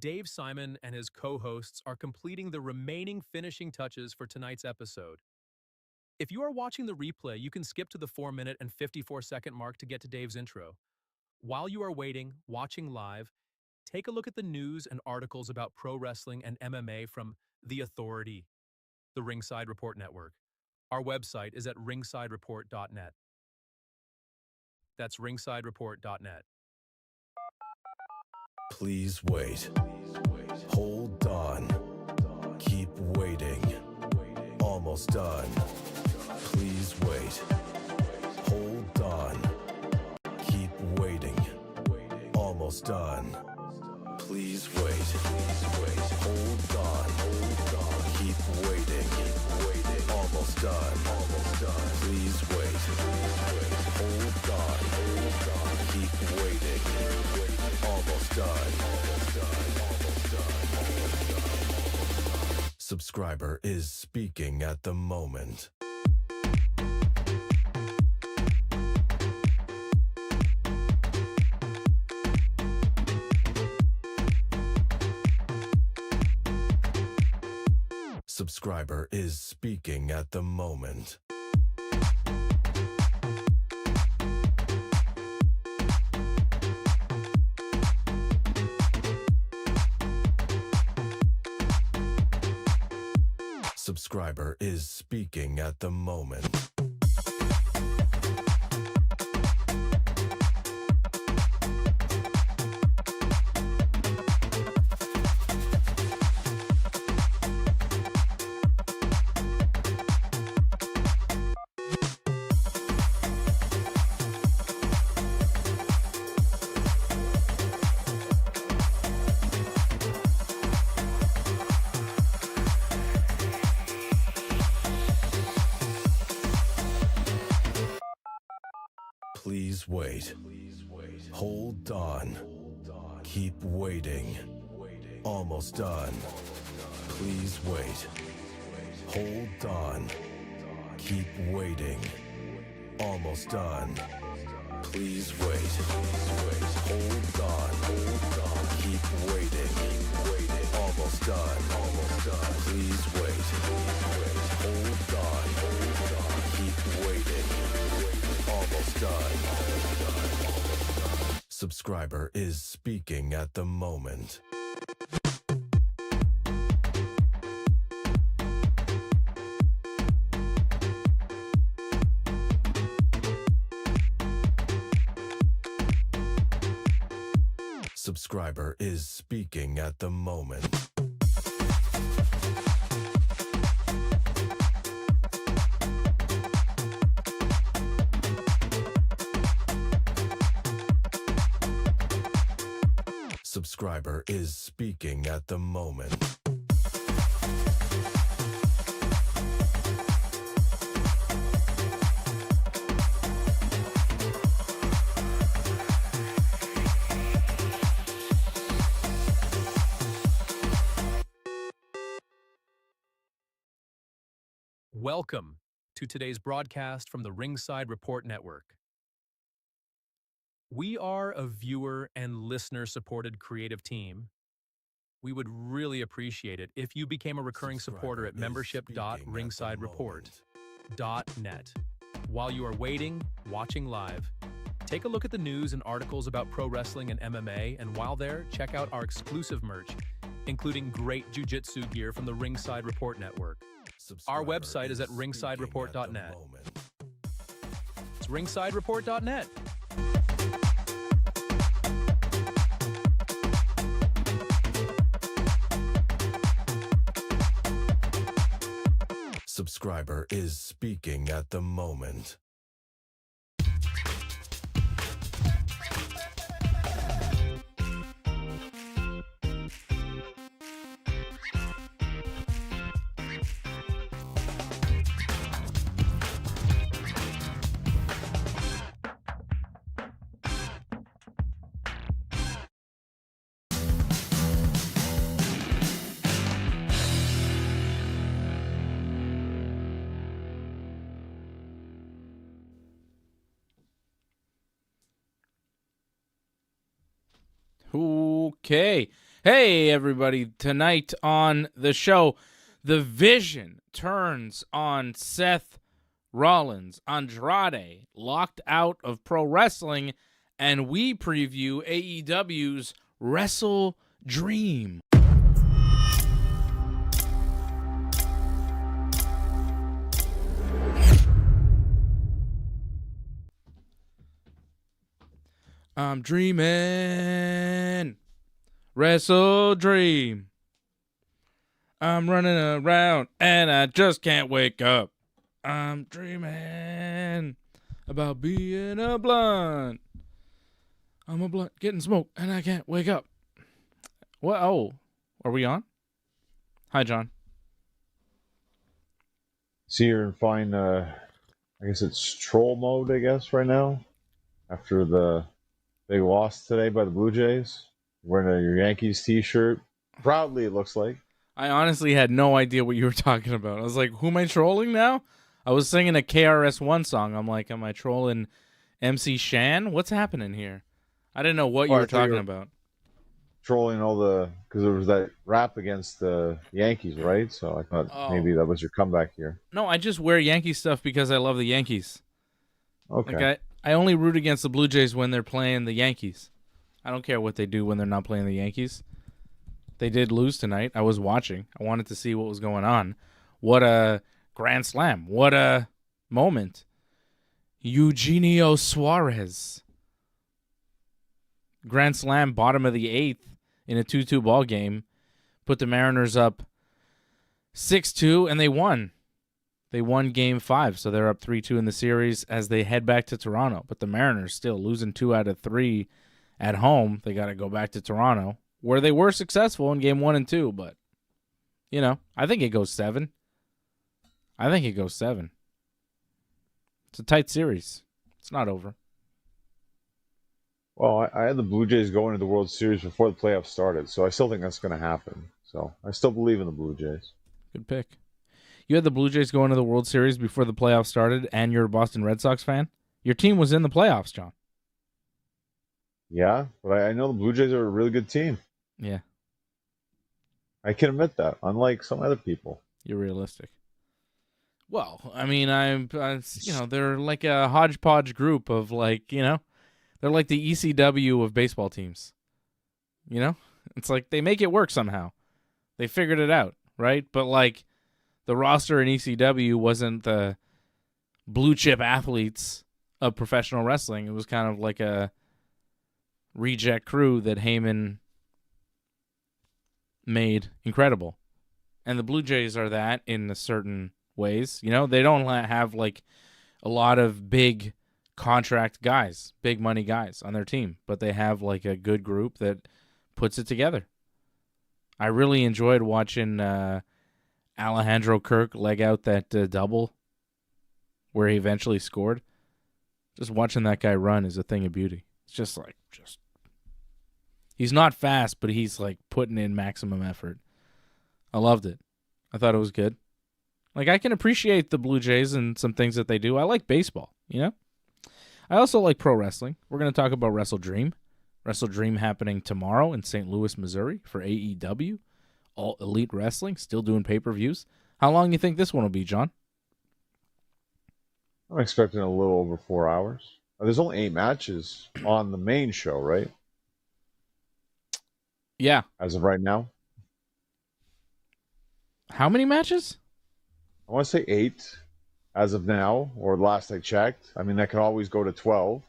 Dave Simon and his co-hosts are completing the remaining finishing touches for tonight's episode. If you are watching the replay, you can skip to the 4-minute and 54-second mark to get to Dave's intro. While you are waiting, watching live, take a look at the news and articles about pro wrestling and MMA from The Authority, the Ringside Report Network. Our website is at ringsidereport.net. That's ringsidereport.net. Please wait. Hold on. Keep waiting. Almost done. Please wait. Hold on. Keep waiting. Almost done. Please wait. Hold on. Keep waiting. Almost done. Please wait. Hold on. Keep waiting. Almost done. Subscriber is speaking at the moment. Subscriber is speaking at the moment. Subscriber is speaking at the moment. Please wait. Hold on. Keep waiting. Almost done. Please wait. Hold on. Keep waiting. Almost done. Please wait. Hold on. Keep waiting. Almost done. Please wait. Hold on. Keep waiting. Almost done. Subscriber is speaking at the moment. Subscriber is speaking at the moment. Subscriber is speaking at the moment. Welcome to today's broadcast from the Ringside Report Network. We are a viewer and listener-supported creative team. We would really appreciate it if you became a recurring supporter at membership.ringsidereport.net. While you are waiting, watching live, take a look at the news and articles about pro wrestling and MMA, and while there, check out our exclusive merch, including great jiu-jitsu gear from the Ringside Report Network. Our website is at ringsidereport.net. It's ringsidereport.net. Subscriber is speaking at the moment. Okay. Hey, everybody. Tonight on the show, the Vision turns on Seth Rollins. Andrade locked out of pro wrestling, and we preview AEW's WrestleDream. I'm dreaming. WrestleDream. I'm running around and I just can't wake up. I'm dreaming about being a blunt. I'm a blunt getting smoke and I can't wake up. What? Oh, are we on? Hi, John. So you're in fine, I guess it's troll mode, I guess, right now? After the big loss today by the Blue Jays? Wearing your Yankees t-shirt. Proudly, it looks like. I honestly had no idea what you were talking about. I was like, who am I trolling now? I was singing a KRS-One song. I'm like, am I trolling MC Shan? What's happening here? I didn't know what you were talking about. Trolling because there was that rap against the Yankees, right? So I thought maybe that was your comeback here. No, I just wear Yankee stuff because I love the Yankees. Okay. Like I only root against the Blue Jays when they're playing the Yankees. I don't care what they do when they're not playing the Yankees. They did lose tonight. I was watching. I wanted to see what was going on. What a grand slam. What a moment. Eugenio Suarez. Grand slam, bottom of the 8th in a 2-2 ball game. Put the Mariners up 6-2, and they won. They won Game 5, so they're up 3-2 in the series as they head back to Toronto. But the Mariners still losing 2 out of 3 at home. They got to go back to Toronto, where they were successful in Game 1 and 2. But, I think it goes 7. It's a tight series. It's not over. Well, I had the Blue Jays going to the World Series before the playoffs started, so I still think that's going to happen. So I still believe in the Blue Jays. Good pick. You had the Blue Jays going to the World Series before the playoffs started, and you're a Boston Red Sox fan? Your team was in the playoffs, John. Yeah, but I know the Blue Jays are a really good team. Yeah. I can admit that, unlike some other people. You're realistic. Well, I mean, they're like a hodgepodge group of they're like the ECW of baseball teams. It's like they make it work somehow. They figured it out, right? But the roster in ECW wasn't the blue chip athletes of professional wrestling. It was kind of like a reject crew that Heyman made incredible. And the Blue Jays are that in a certain ways. They don't have a lot of big contract guys, big money guys on their team, but they have a good group that puts it together. I really enjoyed watching Alejandro Kirk leg out that double where he eventually scored. Just watching that guy run is a thing of beauty. It's just he's not fast, but he's putting in maximum effort. I loved it. I thought it was good. I can appreciate the Blue Jays and some things that they do. I like baseball, I also like pro wrestling. We're going to talk about WrestleDream. WrestleDream happening tomorrow in St. Louis, Missouri for AEW. All Elite Wrestling, still doing pay-per-views. How long do you think this one will be, John? I'm expecting a little over 4 hours. There's only 8 matches on the main show, right? Yeah. As of right now. How many matches? I want to say 8 as of now, or last I checked. I mean, that can always go to 12,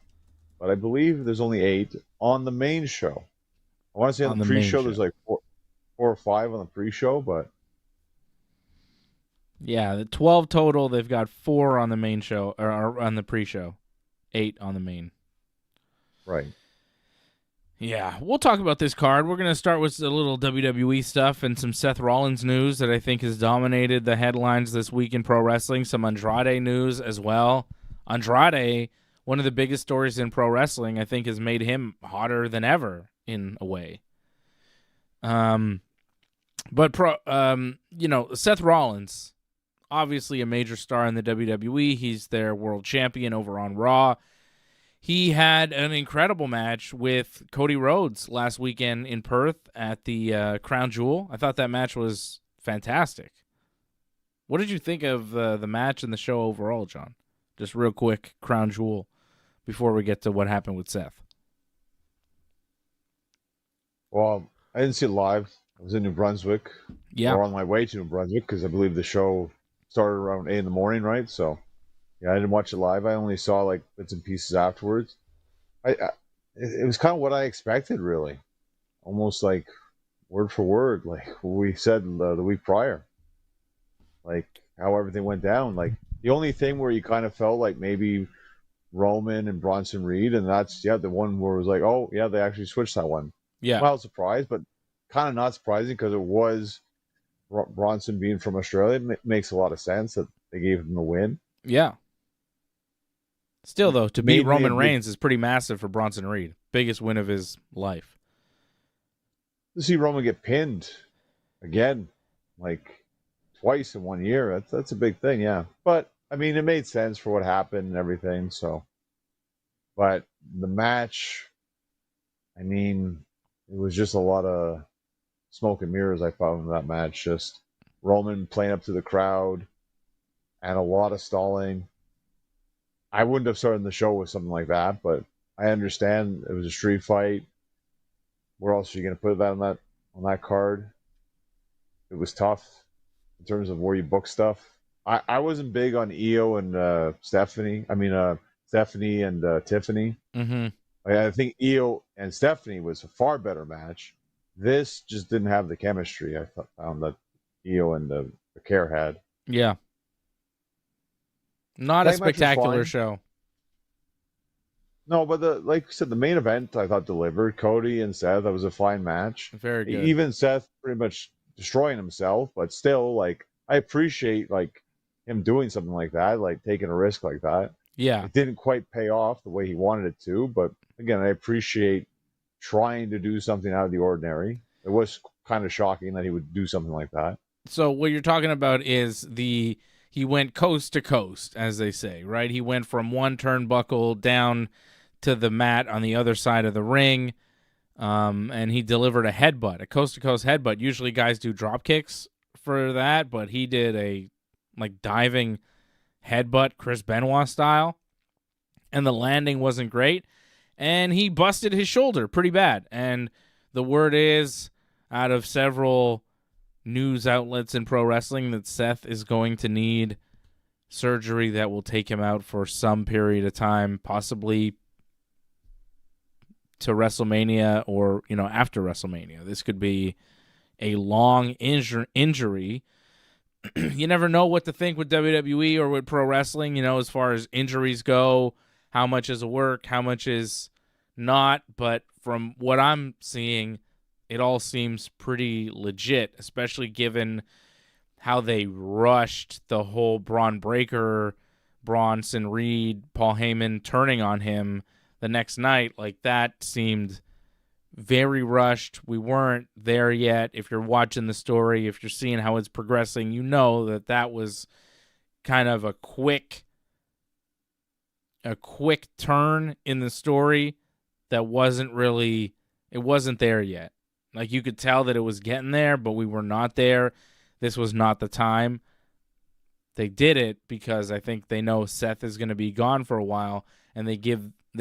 but I believe there's only 8 on the main show. I want to say on the pre-show there's 4 or 5 on the pre-show, but yeah, the 12 total. They've got 4 on the main show or on the pre-show, 8 on the main. Right. Yeah, we'll talk about this card. We're going to start with a little WWE stuff and some Seth Rollins news that I think has dominated the headlines this week in pro wrestling. Some Andrade news as well. Andrade, one of the biggest stories in pro wrestling, I think has made him hotter than ever in a way. But Seth Rollins, obviously a major star in the WWE. He's their world champion over on Raw. He had an incredible match with Cody Rhodes last weekend in Perth at the Crown Jewel. I thought that match was fantastic. What did you think of the match and the show overall, John? Just real quick, Crown Jewel, before we get to what happened with Seth. Well, I didn't see it live. I was in New Brunswick. Yeah. Or on my way to New Brunswick because I believe the show started around 8 in the morning, right? So, yeah, I didn't watch it live. I only saw like bits and pieces afterwards. It was kind of what I expected, really. Almost like word for word, like we said the week prior. Like how everything went down. Like the only thing where you kind of felt like maybe Roman and Bronson Reed, and that's the one where it was like, oh yeah, they actually switched that one. Yeah. Well, surprised, but kind of not surprising because it was Bronson being from Australia. It makes a lot of sense that they gave him the win. Yeah. Still, though, to beat Roman Reigns is pretty massive for Bronson Reed. Biggest win of his life. To see Roman get pinned again, like twice in 1 year, that's a big thing, yeah. But, I mean, it made sense for what happened and everything, so. But the match, I mean, it was just a lot of smoke and mirrors I found in that match. Just Roman playing up to the crowd and a lot of stalling. I wouldn't have started the show with something like that, but I understand it was a street fight. Where else are you going to put that on that card? It was tough in terms of where you book stuff. I wasn't big on Io and Stephanie. I mean, Stephanie and Tiffany. Mm-hmm. I think Io and Stephanie was a far better match. This just didn't have the chemistry I found that Io and the Care had. Yeah. Not a spectacular show. No, but like I said, the main event I thought delivered. Cody and Seth, that was a fine match. Very good. Even Seth pretty much destroying himself, but still, like, I appreciate like him doing something like that, like taking a risk like that. Yeah. It didn't quite pay off the way he wanted it to, but again, I appreciate trying to do something out of the ordinary. It was kind of shocking that he would do something like that. So what you're talking about is he went coast to coast, as they say, right? He went from one turnbuckle down to the mat on the other side of the ring, and he delivered a headbutt, a coast-to-coast headbutt. Usually guys do drop kicks for that, but he did a diving headbutt, Chris Benoit style, and the landing wasn't great, and he busted his shoulder pretty bad. And the word is, out of several news outlets in pro wrestling, that Seth is going to need surgery that will take him out for some period of time, possibly to WrestleMania or, after WrestleMania. This could be a long injury. You never know what to think with WWE or with pro wrestling, as far as injuries go, how much is a work, how much is not. But from what I'm seeing, it all seems pretty legit, especially given how they rushed the whole Braun Breaker, Bronson Reed, Paul Heyman turning on him the next night. Like, that seemed very rushed. We weren't there yet. If you're watching the story, if you're seeing how it's progressing, you know that was kind of a quick turn in the story that wasn't there yet. Like, you could tell that it was getting there, but we were not there. This was not the time. They did it because I think they know Seth is going to be gone for a while, and they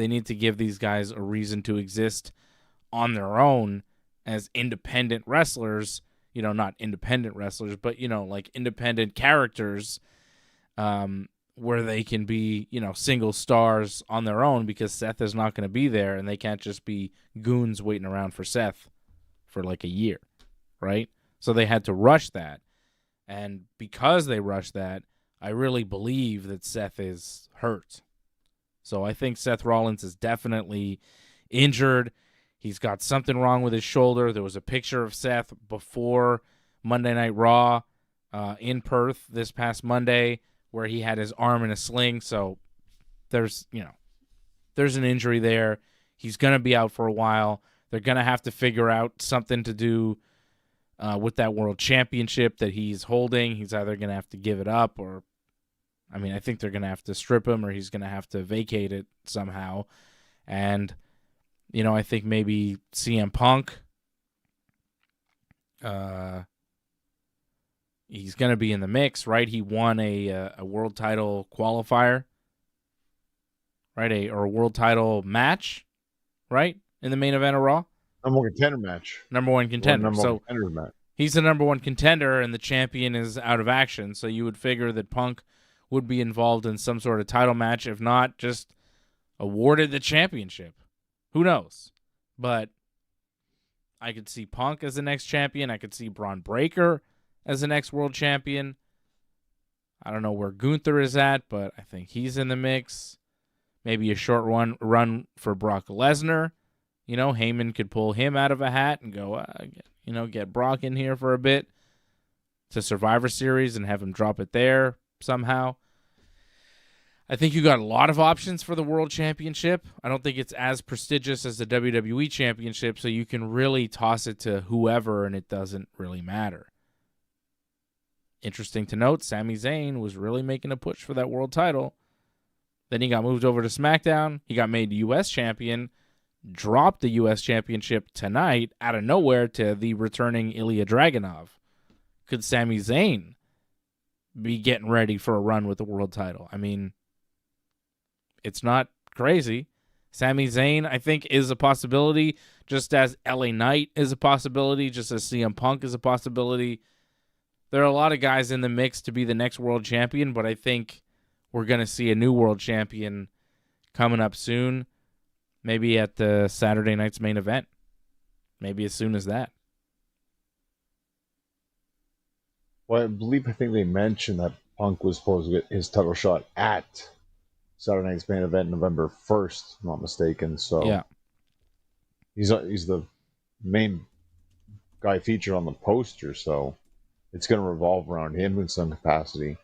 need to give these guys a reason to exist on their own as independent wrestlers. Not independent wrestlers, but, like independent characters, where they can be, single stars on their own, because Seth is not going to be there, and they can't just be goons waiting around for Seth for like a year, right? So they had to rush that. And because they rushed that, I really believe that Seth is hurt. So I think Seth Rollins is definitely injured. He's got something wrong with his shoulder. There was a picture of Seth before Monday Night Raw in Perth this past Monday where he had his arm in a sling. So there's an injury there. He's going to be out for a while. They're going to have to figure out something to do with that world championship that he's holding. He's either going to have to give it up I think they're going to have to strip him, or he's going to have to vacate it somehow. And, I think maybe CM Punk, he's going to be in the mix, right? He won a world title qualifier, right? Or a world title match, right? In the main event of Raw. Number one contender match. Number one contender. Match. He's the number one contender, and the champion is out of action. So you would figure that Punk would be involved in some sort of title match, if not just awarded the championship. Who knows? But I could see Punk as the next champion. I could see Braun Breaker as the next world champion. I don't know where Gunther is at, but I think he's in the mix. Maybe a short run for Brock Lesnar. Heyman could pull him out of a hat and go, get Brock in here for a bit to Survivor Series and have him drop it there somehow. I think you got a lot of options for the World Championship. I don't think it's as prestigious as the WWE Championship, so you can really toss it to whoever, and it doesn't really matter. Interesting to note, Sami Zayn was really making a push for that world title. Then he got moved over to SmackDown. He got made U.S. champion, dropped the U.S. Championship tonight out of nowhere to the returning Ilya Dragunov. Could Sami Zayn be getting ready for a run with the world title? I mean, it's not crazy. Sami Zayn, I think, is a possibility, just as LA Knight is a possibility, just as CM Punk is a possibility. There are a lot of guys in the mix to be the next world champion, but I think we're going to see a new world champion coming up soon. Maybe at the Saturday night's main event. Maybe as soon as that. Well, I think they mentioned that Punk was supposed to get his title shot at Saturday night's main event November 1st, if I'm not mistaken. So yeah, he's the main guy featured on the poster, so it's going to revolve around him in some capacity.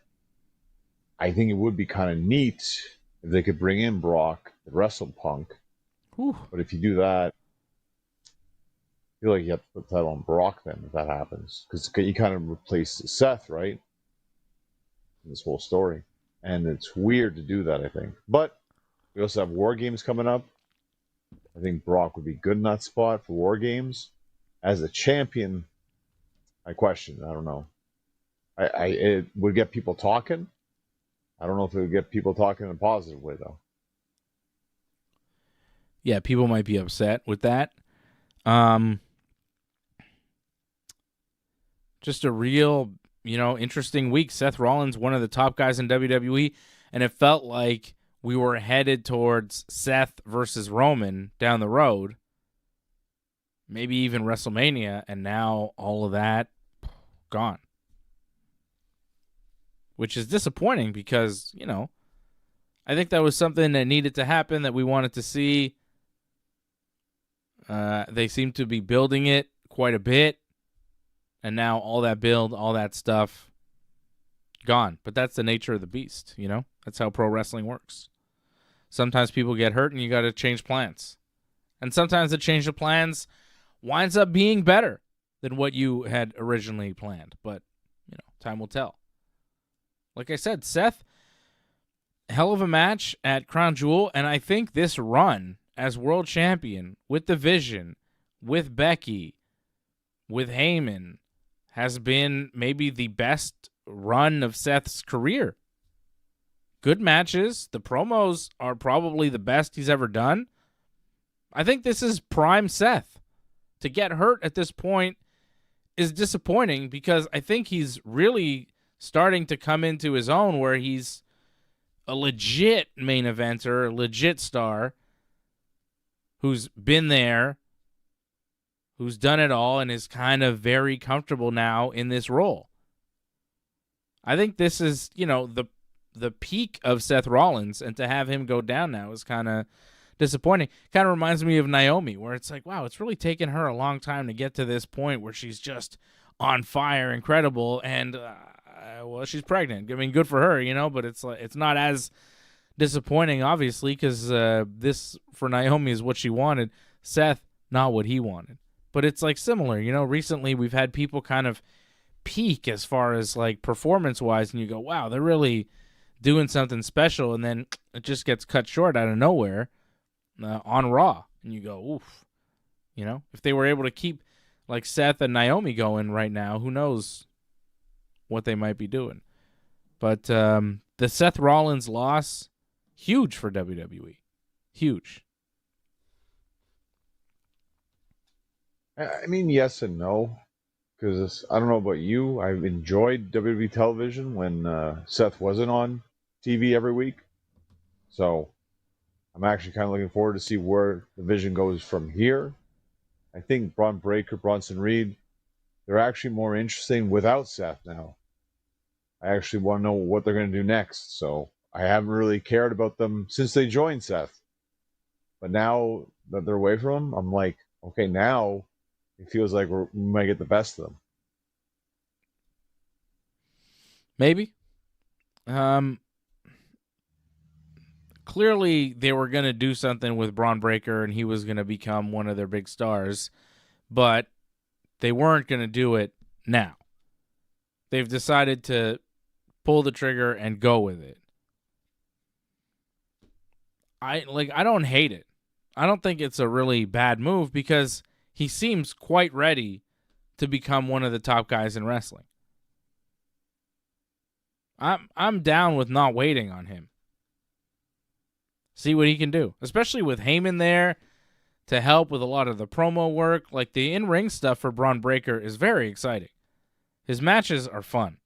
I think it would be kind of neat if they could bring in Brock to wrestle Punk. Whew. But if you do that, I feel like you have to put the title on Brock then if that happens. Because you kind of replace Seth, right? In this whole story. And it's weird to do that, I think. But we also have War Games coming up. I think Brock would be good in that spot for War Games. As a champion, I question. I don't know. It would get people talking. I don't know if it would get people talking in a positive way, though. Yeah, people might be upset with that. Just a real, interesting week. Seth Rollins, one of the top guys in WWE, and it felt like we were headed towards Seth versus Roman down the road, maybe even WrestleMania, and now all of that gone. Which is disappointing because, I think that was something that needed to happen, that we wanted to see. They seem to be building it quite a bit. And now all that build, all that stuff, gone. But that's the nature of the beast, That's how pro wrestling works. Sometimes people get hurt and you got to change plans. And sometimes the change of plans winds up being better than what you had originally planned. But, time will tell. Like I said, Seth, hell of a match at Crown Jewel. And I think this run as world champion with the Vision, with Becky, with Heyman, has been maybe the best run of Seth's career. Good matches. The promos are probably the best he's ever done. I think this is prime Seth. To get hurt at this point is disappointing because I think he's really starting to come into his own where he's a legit main eventer, a legit star who's been there, who's done it all, and is kind of very comfortable now in this role. I think this is, the peak of Seth Rollins, and to have him go down now is kind of disappointing. Kind of reminds me of Naomi, where it's like, wow, it's really taken her a long time to get to this point where she's just on fire, incredible, and she's pregnant. I mean, good for her, but it's like it's not as disappointing, obviously, because this for Naomi is what she wanted. Seth, not what he wanted. But it's like similar, recently we've had people kind of peak as far as like performance-wise, and you go, wow, they're really doing something special, and then it just gets cut short out of nowhere. on Raw. And you go, oof. You know, if they were able to keep like Seth and Naomi going right now, who knows what they might be doing. But the Seth Rollins loss, huge for WWE. Huge. I mean, yes and no. Because I don't know about you, I enjoyed WWE television when Seth wasn't on TV every week. So I'm actually kind of looking forward to see where the vision goes from here. I think Braun Breaker, Bronson Reed, they're actually more interesting without Seth now. I actually want to know what they're going to do next. So I haven't really cared about them since they joined Seth. But now that they're away from him, I'm like, okay, now it feels like we might get the best of them. Maybe. Clearly, they were going to do something with Braun Breaker, and he was going to become one of their big stars. But they weren't going to do it now. They've decided to pull the trigger and go with it. I don't hate it. I don't think it's a really bad move because he seems quite ready to become one of the top guys in wrestling. I'm down with not waiting on him. See what he can do, especially with Heyman there to help with a lot of the promo work. Like the in-ring stuff for Braun Breaker is very exciting. His matches are fun.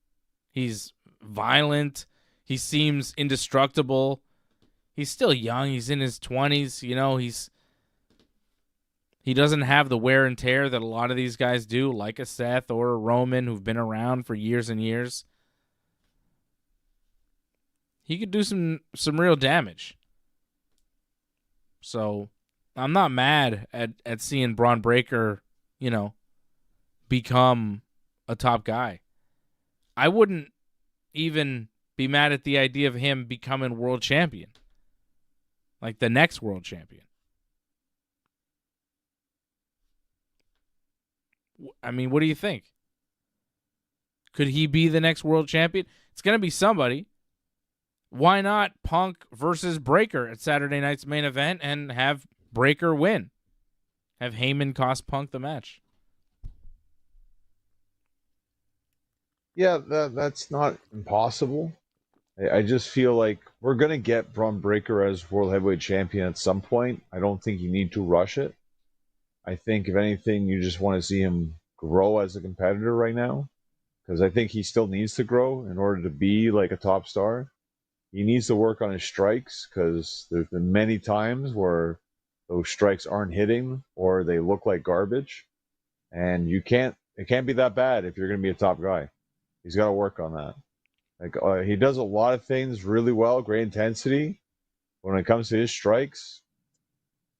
He's violent. He seems indestructible. He's still young. He's in his 20s. You know, he doesn't have the wear and tear that a lot of these guys do, like a Seth or a Roman who've been around for years and years. He could do some real damage. So I'm not mad at seeing Braun Breaker, you know, become a top guy. I wouldn't even be mad at the idea of him becoming world champion. Like the next world champion. I mean, what do you think? Could he be the next world champion? It's going to be somebody. Why not Punk versus Breaker at Saturday night's main event and have Breaker win? Have Heyman cost Punk the match? Yeah, that's not impossible. I just feel like we're going to get Braun Breaker as World Heavyweight Champion at some point. I don't think you need to rush it. I think, if anything, you just want to see him grow as a competitor right now. Because I think he still needs to grow in order to be like a top star. He needs to work on his strikes because there's been many times where those strikes aren't hitting or they look like garbage. And it can't be that bad if you're going to be a top guy. He's got to work on that. Like he does a lot of things really well, great intensity. When it comes to his strikes,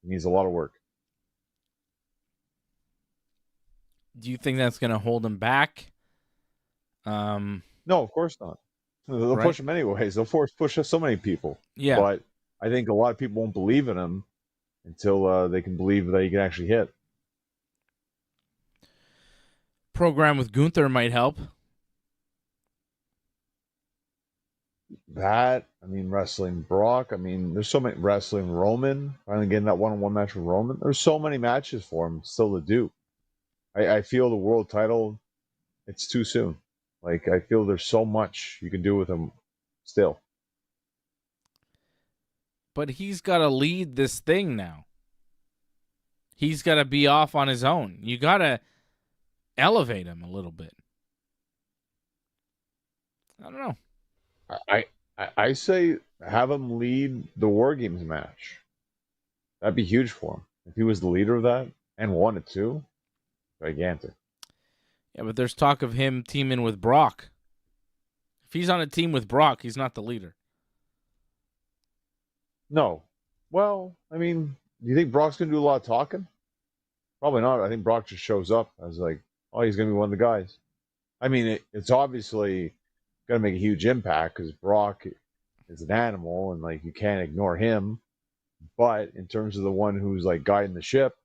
he needs a lot of work. Do you think that's going to hold him back? No, of course not. They'll push him anyways. They'll push so many people. Yeah. But I think a lot of people won't believe in him until they can believe that he can actually hit. Program with Gunther might help. Wrestling Brock. There's so many. Wrestling Roman. Finally getting that one-on-one match with Roman. There's so many matches for him still to do. I feel the world title, it's too soon. Like, I feel there's so much you can do with him still. But he's got to lead this thing now. He's got to be off on his own. You got to elevate him a little bit. I don't know. I say have him lead the War Games match. That'd be huge for him. If he was the leader of that and won it too, gigantic. Yeah, but there's talk of him teaming with Brock. If he's on a team with Brock, he's not the leader. No. Well, do you think Brock's going to do a lot of talking? Probably not. I think Brock just shows up as like, oh, he's going to be one of the guys. It's obviously going to make a huge impact because Brock is an animal and like you can't ignore him. But in terms of the one who's like guiding the ship,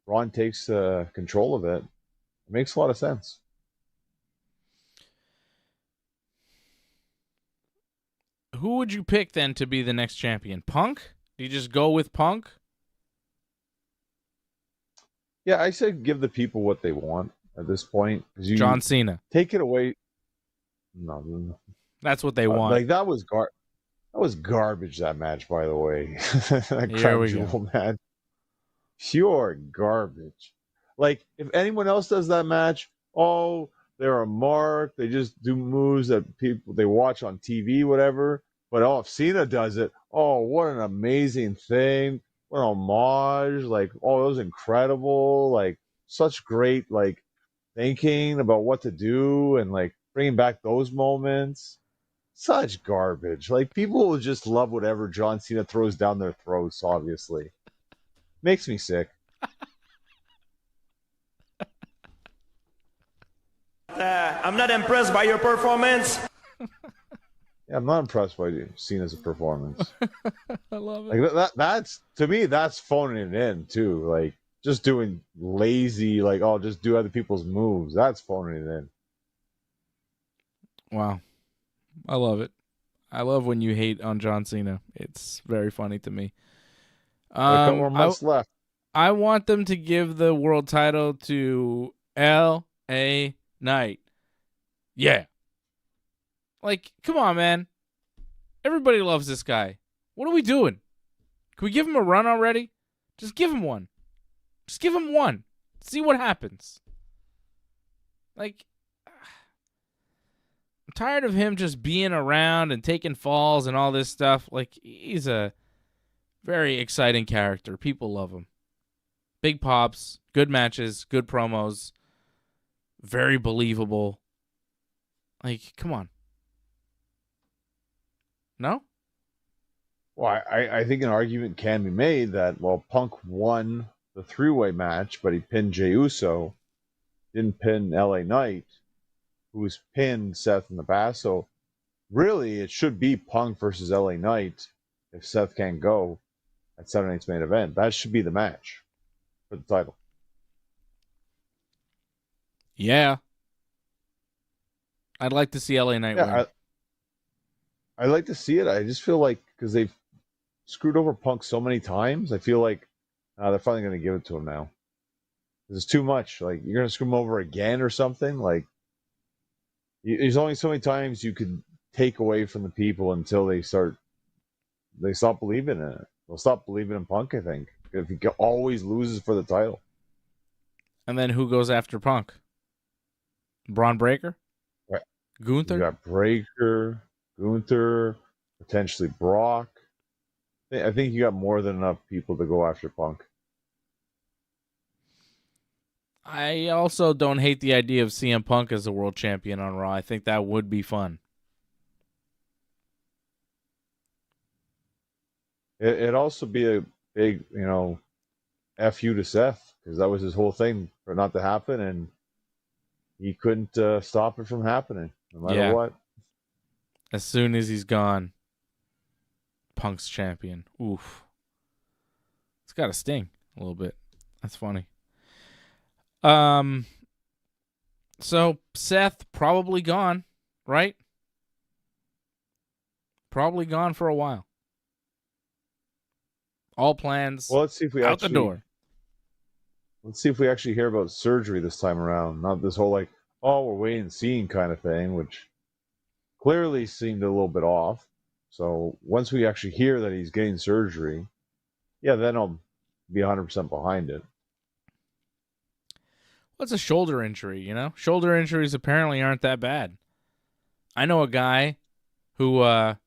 Braun takes control of it. It makes a lot of sense. Who would you pick then to be the next champion? Punk? Do you just go with Punk? Yeah, I said give the people what they want at this point. John Cena. Take it away. No. That's what they want. Like, that was garbage, that match, by the way. That Here we Crown Jewel go. match. Pure garbage. Like, if anyone else does that match, oh, they're a mark. They just do moves that people they watch on TV, whatever. But if Cena does it, oh, what an amazing thing. What an homage. Like, oh, it was incredible. Like, such great, like, thinking about what to do and, like, bringing back those moments. Such garbage. Like, people will just love whatever John Cena throws down their throats, obviously. Makes me sick. I'm not impressed by your performance. Yeah, I'm not impressed by Cena's performance. I love it. Like, that's, to me, that's phoning it in, too. Like, just doing lazy, like, oh, just do other people's moves. That's phoning it in. Wow. I love it. I love when you hate on John Cena. It's very funny to me. A couple more months left. I want them to give the world title to L.A. Knight. Yeah. Like, come on, man. Everybody loves this guy. What are we doing? Can we give him a run already? Just give him one. Just give him one. See what happens. Like, I'm tired of him just being around and taking falls and all this stuff. Like, he's a very exciting character. People love him. Big pops, good matches, good promos, very believable. Like, come on. No? Well, I think an argument can be made that, well, Punk won the three-way match, but he pinned Jey Uso, didn't pin LA Knight, who's pinned Seth in the past. So really, it should be Punk versus LA Knight if Seth can't go at Saturday night's main event. That should be the match for the title. Yeah. I'd like to see LA Knight win. I like to see it. I just feel like, because they've screwed over Punk so many times, I feel like they're finally going to give it to him now. It's too much. Like, you're going to screw him over again or something. Like, there's only so many times you could take away from the people until they stop believing in it. They'll stop believing in Punk, I think, if he always loses for the title. And then who goes after Punk? Braun Breaker? Right. Gunther? You got Breaker, Gunther, potentially Brock. I think you got more than enough people to go after Punk. I also don't hate the idea of CM Punk as a world champion on Raw. I think that would be fun. It'd also be a big, F you to Seth, because that was his whole thing for it not to happen, and he couldn't stop it from happening, no matter what. As soon as he's gone, Punk's champion. Oof. It's got to sting a little bit. That's funny. So Seth probably gone, right? Probably gone for a while. All plans. Well, let's see if we out the door. Let's see if we actually hear about surgery this time around. Not this whole we're waiting and seeing kind of thing, which clearly seemed a little bit off. So once we actually hear that he's getting surgery, then I'll be 100% behind it. Well, it's a shoulder injury, Shoulder injuries apparently aren't that bad. I know a guy who had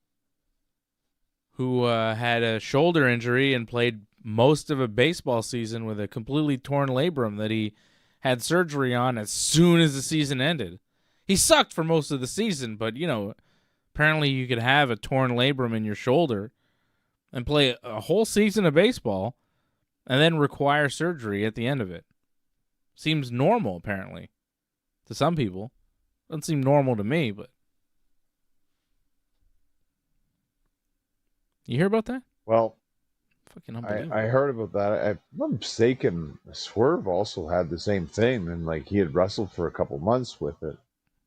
a shoulder injury and played most of a baseball season with a completely torn labrum that he had surgery on as soon as the season ended. He sucked for most of the season, but, apparently you could have a torn labrum in your shoulder and play a whole season of baseball and then require surgery at the end of it. Seems normal, apparently, to some people. Doesn't seem normal to me, but... You hear about that? Well, fucking unbelievable. I heard about that. If I'm not mistaken, Swerve also had the same thing, and he had wrestled for a couple months with it,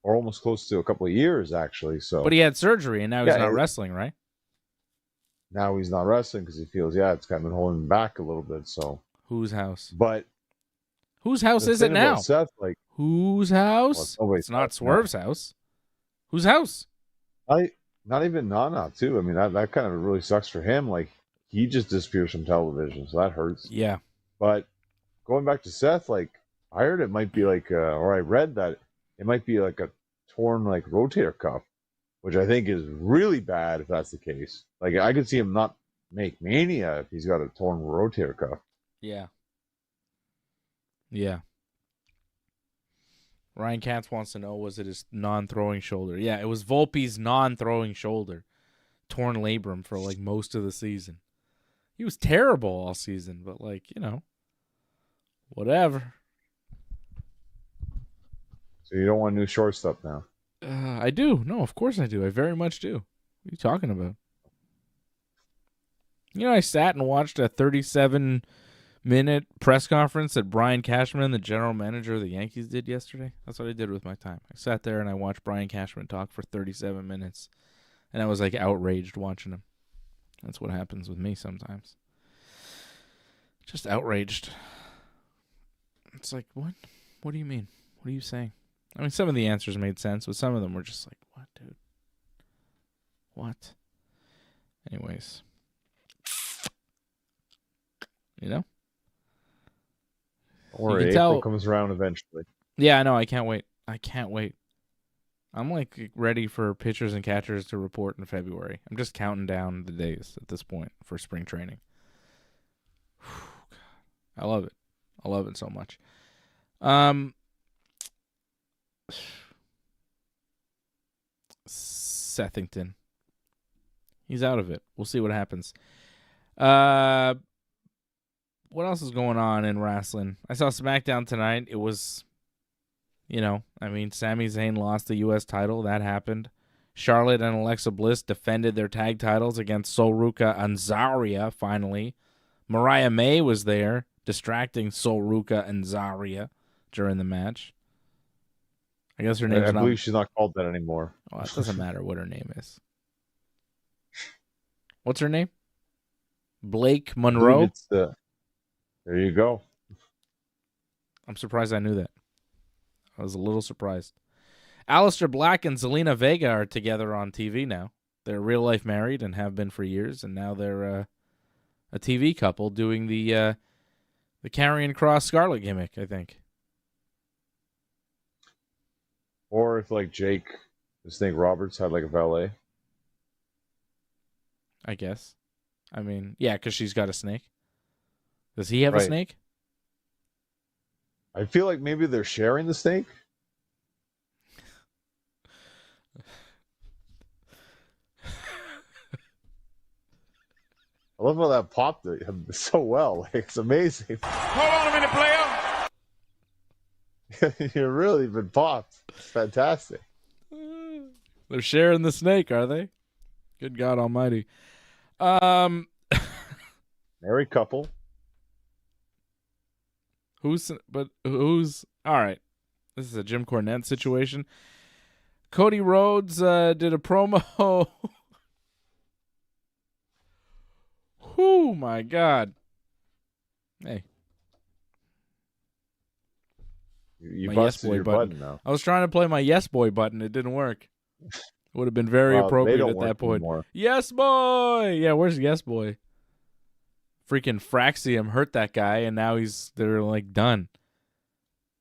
or almost close to a couple of years, actually. So, but he had surgery, and now he's not wrestling, right? now he's not wrestling because he feels, it's kind of been holding him back a little bit. So whose house? But whose house is it now? Seth, whose house? It's not Swerve's house. Whose house? Not even Nana too. I mean, that kind of really sucks for him. Like, he just disappears from television, so that hurts. Yeah. But going back to Seth, I heard it might be or I read that it might be like a torn rotator cuff, which I think is really bad if that's the case. I could see him not make Mania if he's got a torn rotator cuff. Yeah. Yeah. Ryan Katz wants to know, was it his non-throwing shoulder? Yeah, it was Volpe's non-throwing shoulder. Torn labrum for most of the season. He was terrible all season, but whatever. So you don't want new shortstop now? I do. No, of course I do. I very much do. What are you talking about? I sat and watched a 37-minute press conference that Brian Cashman, the general manager of the Yankees, did yesterday. That's what I did with my time. I sat there and I watched Brian Cashman talk for 37 minutes, and I was outraged watching him. That's what happens with me sometimes. Just outraged. It's what? What do you mean? What are you saying? I mean, some of the answers made sense, but some of them were just what, dude? What? Anyways. Or April comes around eventually. Yeah, I know. I can't wait. I'm ready for pitchers and catchers to report in February. I'm just counting down the days at this point for spring training. I love it. I love it so much. Sethington. He's out of it. We'll see what happens. What else is going on in wrestling? I saw SmackDown tonight. It was, Sami Zayn lost the U.S. title. That happened. Charlotte and Alexa Bliss defended their tag titles against Solruka and Zarya, finally. Mariah May was there, distracting Solruka and Zarya during the match. I guess her name's I believe she's not called that anymore. Oh, it doesn't matter what her name is. What's her name? Blake Monroe? There you go. I'm surprised I knew that. I was a little surprised. Aleister Black and Zelina Vega are together on TV now. They're real life married and have been for years, and now they're a TV couple doing the Karrion Kross Scarlet gimmick, I think. Or if Jake the Snake Roberts had a valet. I guess. I mean, yeah, because she's got a snake. Does he have a snake? I feel like maybe they're sharing the snake. I love how that popped so well. It's amazing. Hold on a minute, player. You've really been popped. It's fantastic. They're sharing the snake, are they? Good God Almighty. Married couple. Who's all right? This is a Jim Cornette situation. Cody Rhodes did a promo. Oh my God! Hey, you busted your button now. I was trying to play my Yes Boy button. It didn't work. It would have been very appropriate at that point. Anymore. Yes Boy. Yeah, where's Yes Boy? Freaking Fraxium hurt that guy, and now they're done.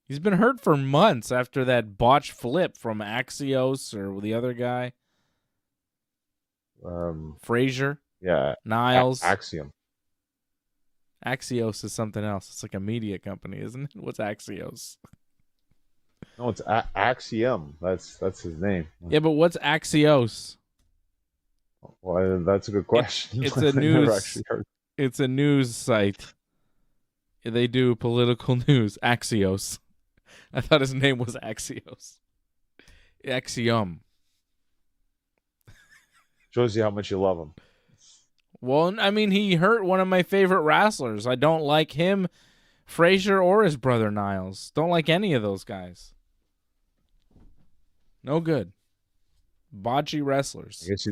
He's been hurt for months after that botched flip from Axios or the other guy. Frazier. Yeah. Niles. Axiom. Axios is something else. It's like a media company, isn't it? What's Axios? No, it's Axiom. That's his name. Yeah, but what's Axios? Well, that's a good question. It's a news. It's a news site. They do political news. Axios. I thought his name was Axios. Axiom. Shows you how much you love him. Well, I mean, he hurt one of my favorite wrestlers. I don't like him, Frazier, or his brother Niles. Don't like any of those guys. No good. Botchy wrestlers. I guess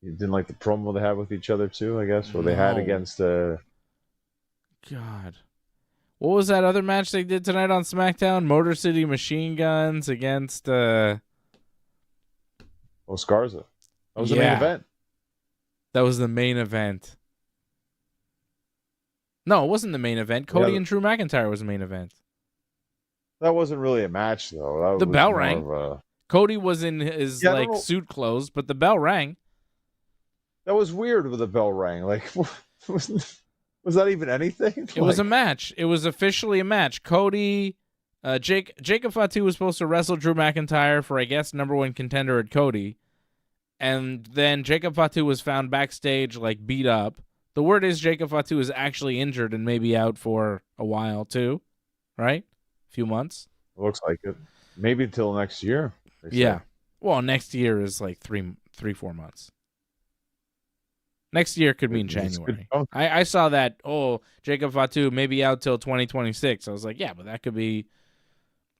You didn't like the promo they had with each other too, I guess, or they had No. against. God, what was that other match they did tonight on SmackDown? Motor City Machine Guns against. Oscarza. That was the main event. That was the main event. No, it wasn't the main event. Cody and Drew McIntyre was the main event. That wasn't really a match, though. The bell rang. Cody was in his suit clothes, but the bell rang. That was weird with the bell rang. Like, was that even anything? It was a match. It was officially a match. Cody, Jacob Fatu was supposed to wrestle Drew McIntyre for, I guess, number one contender at Cody. And then Jacob Fatu was found backstage, like, beat up. The word is Jacob Fatu is actually injured and maybe out for a while, too. Right? A few months. Looks like it. Maybe until next year. Yeah. Well, next year is like 3-4 months. Next year could mean January. I saw that, Jacob Fatu may be out till 2026. I was like, yeah, but that could be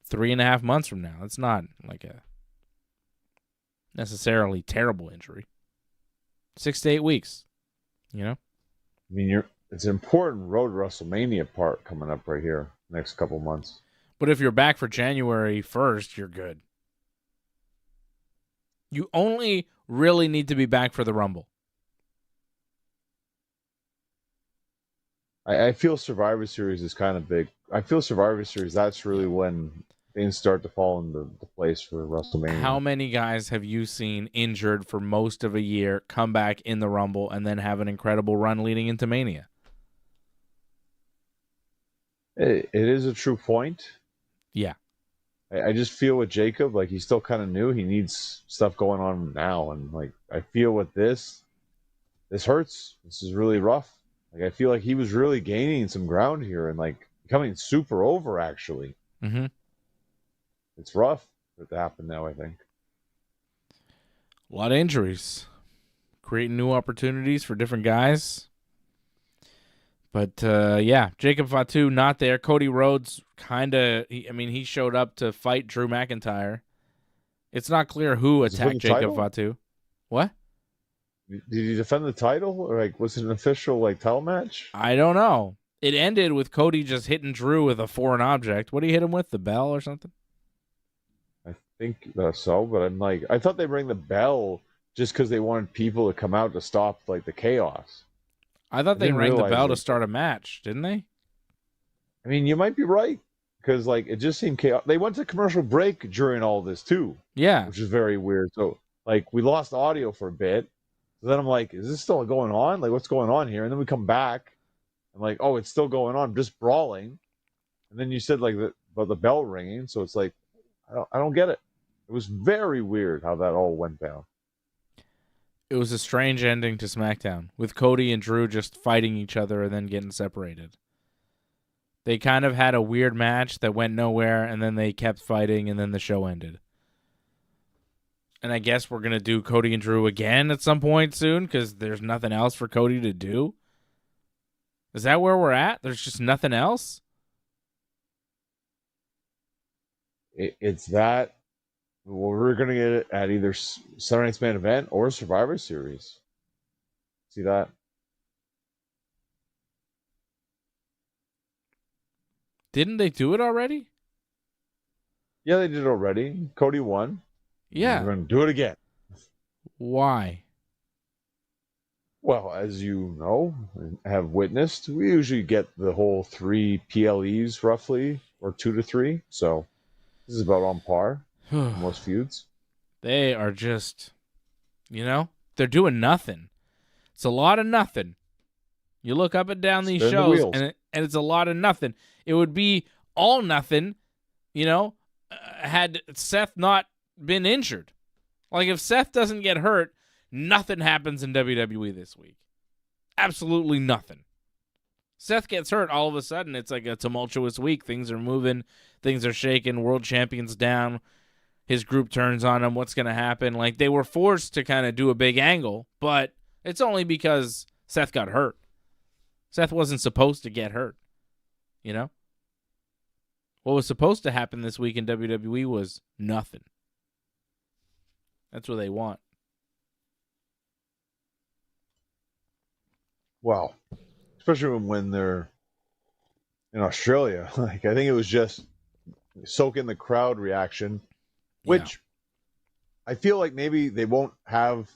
3.5 months from now. It's not like a necessarily terrible injury. 6 to 8 weeks, you know? I mean, it's an important road to WrestleMania part coming up right here next couple months. But if you're back for January 1st, you're good. You only really need to be back for the Rumble. I feel Survivor Series is kind of big. I feel Survivor Series, that's really when things start to fall into place for WrestleMania. How many guys have you seen injured for most of a year, come back in the Rumble, and then have an incredible run leading into Mania? It is a true point. Yeah. I just feel with Jacob, like, he's still kind of new. He needs stuff going on now. And, like, I feel with this hurts. This is really rough. Like, I feel like he was really gaining some ground here and, like, becoming super over, actually. Mm-hmm. It's rough for it to happen now, I think. A lot of injuries. Creating new opportunities for different guys. But, yeah, Jacob Fatu not there. Cody Rhodes he showed up to fight Drew McIntyre. It's not clear who attacked Jacob Fatu. What? Did he defend the title? Or, like, was it an official, like, title match? I don't know. It ended with Cody just hitting Drew with a foreign object. What did he hit him with? The bell or something? I think so, but I'm like, I thought they'd ring the bell just because they wanted people to come out to stop, like, the chaos. I thought they rang the bell to start a match, didn't they? I mean, you might be right, because, like, it just seemed chaos. They went to commercial break during all this, too. Yeah. Which is very weird. So, like, we lost audio for a bit. So then I'm like, is this still going on? Like, what's going on here? And then we come back. I'm like, oh, it's still going on. I'm just brawling. And then you said, like, about the bell ringing. So it's like, I don't get it. It was very weird how that all went down. It was a strange ending to SmackDown, with Cody and Drew just fighting each other and then getting separated. They kind of had a weird match that went nowhere, and then they kept fighting, and then the show ended. And I guess we're going to do Cody and Drew again at some point soon, because there's nothing else for Cody to do. Is that where we're at? There's just nothing else? It's that. Well, we're going to get it at either Saturday Night's Main Event or Survivor Series. See that? Didn't they do it already? Yeah, they did it already. Cody won. Yeah. We're going to do it again. Why? Well, as you know, have witnessed, we usually get the whole 3 PLEs roughly, or 2 to 3. So this is about on par. Most feuds. They are just, they're doing nothing. It's a lot of nothing. You look up and down these shows, and it's a lot of nothing. It would be all nothing, had Seth not been injured. Like, if Seth doesn't get hurt, nothing happens in WWE this week. Absolutely nothing. Seth gets hurt, all of a sudden, it's like a tumultuous week. Things are moving. Things are shaking. World champion's down. His group turns on him. What's going to happen? Like, they were forced to kind of do a big angle, but it's only because Seth got hurt. Seth wasn't supposed to get hurt, What was supposed to happen this week in WWE was nothing. That's what they want. Well, especially when they're in Australia. Like, I think it was just soak in the crowd reaction, Yeah. which I feel like maybe they won't have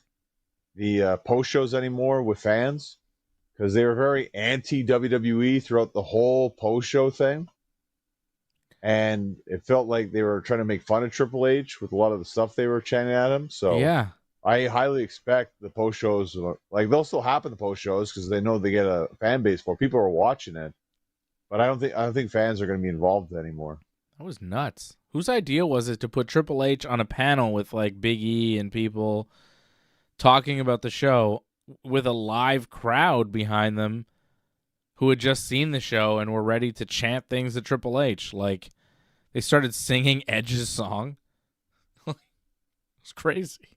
the post shows anymore with fans because they were very anti WWE throughout the whole post show thing. And it felt like they were trying to make fun of Triple H with a lot of the stuff they were chanting at him. So Yeah. I highly expect the post shows, like they'll still happen the post shows because they know they get a fan base for. People are watching it, but I don't think fans are going to be involved anymore. That was nuts. Whose idea was it to put Triple H on a panel with like Big E and people talking about the show with a live crowd behind them who had just seen the show and were ready to chant things at Triple H? Like, they started singing Edge's song. It's crazy.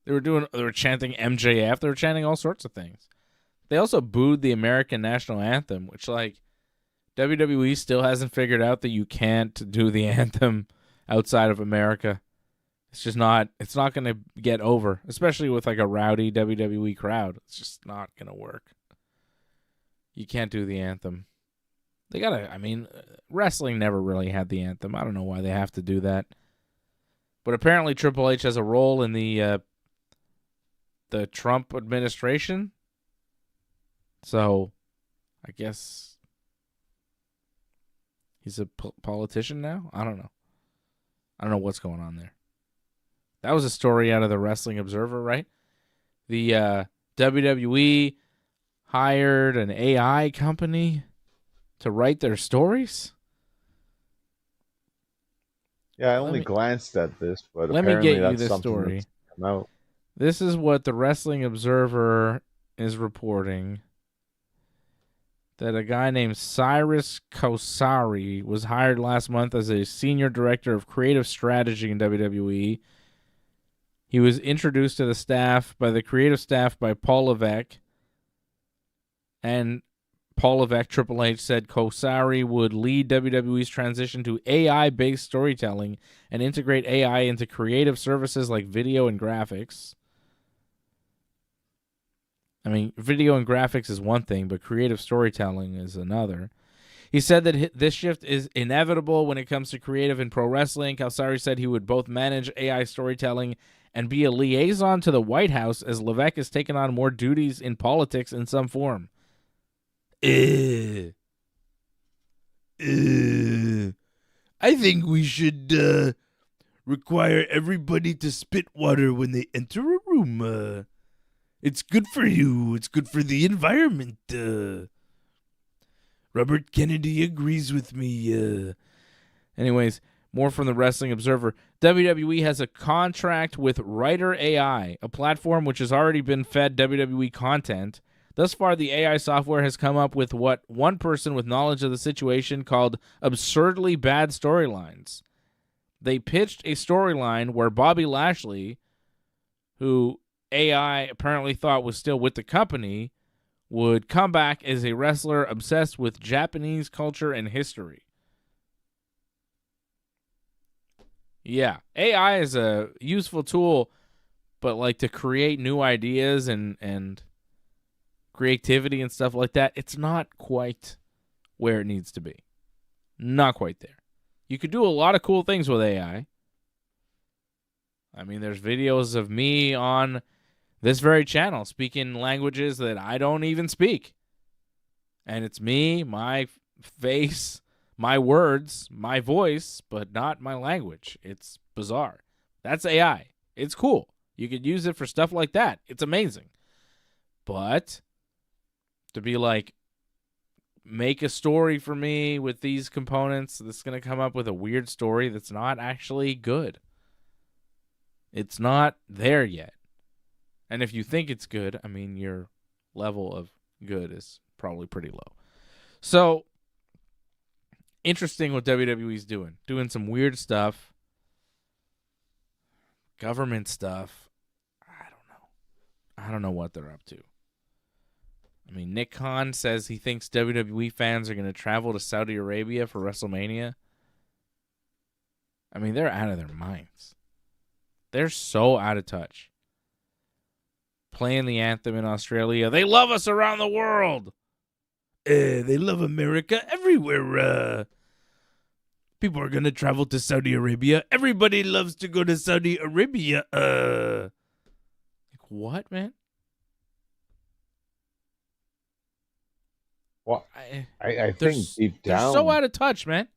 They were chanting MJF. They were chanting all sorts of things. They also booed the American national anthem, which, like, WWE still hasn't figured out that you can't do the anthem outside of America. It's not going to get over, especially with like a rowdy WWE crowd. It's just not going to work. You can't do the anthem. Wrestling never really had the anthem. I don't know why they have to do that. But apparently Triple H has a role in the Trump administration. So I guess he's a politician now? I don't know. I don't know what's going on there. That was a story out of the Wrestling Observer, right? The WWE hired an AI company to write their stories? Yeah, I only glanced at this, but let me apparently get you that's this something story. that's come out. This is what the Wrestling Observer is reporting. That a guy named Cyrus Kosari was hired last month as a senior director of creative strategy in WWE. He was introduced to the creative staff by Paul Levesque. And Paul Levesque, Triple H, said Kosari would lead WWE's transition to AI-based storytelling and integrate AI into creative services like video and graphics. I mean, video and graphics is one thing, but creative storytelling is another. He said that this shift is inevitable when it comes to creative in pro wrestling. Kosari said he would both manage AI storytelling and be a liaison to the White House as Levesque has taken on more duties in politics in some form. I think we should require everybody to spit water when they enter a room. It's good for you. It's good for the environment. Robert Kennedy agrees with me. Anyways, more from the Wrestling Observer. WWE has a contract with Writer AI, a platform which has already been fed WWE content. Thus far, the AI software has come up with what one person with knowledge of the situation called absurdly bad storylines. They pitched a storyline where Bobby Lashley, who AI apparently thought was still with the company, would come back as a wrestler obsessed with Japanese culture and history. Yeah, AI is a useful tool, but like to create new ideas and creativity and stuff like that, it's not quite where it needs to be. Not quite there. You could do a lot of cool things with AI. I mean, there's videos of me on this very channel speaking languages that I don't even speak. And it's me, my face, my words, my voice, but not my language. It's bizarre. That's AI. It's cool. You could use it for stuff like that. It's amazing. But to be like, make a story for me with these components that's going to come up with a weird story that's not actually good. It's not there yet. And if you think it's good, I mean, your level of good is probably pretty low. So, interesting what WWE's doing. Doing some weird stuff. Government stuff. I don't know what they're up to. I mean, Nick Khan says he thinks WWE fans are going to travel to Saudi Arabia for WrestleMania. I mean, they're out of their minds. They're so out of touch. playing the anthem in Australia. They love us around the world. They love America everywhere. People are going to travel to Saudi Arabia. Everybody loves to go to Saudi Arabia. Like, what, man? Well, I think deep down... They're so out of touch, man.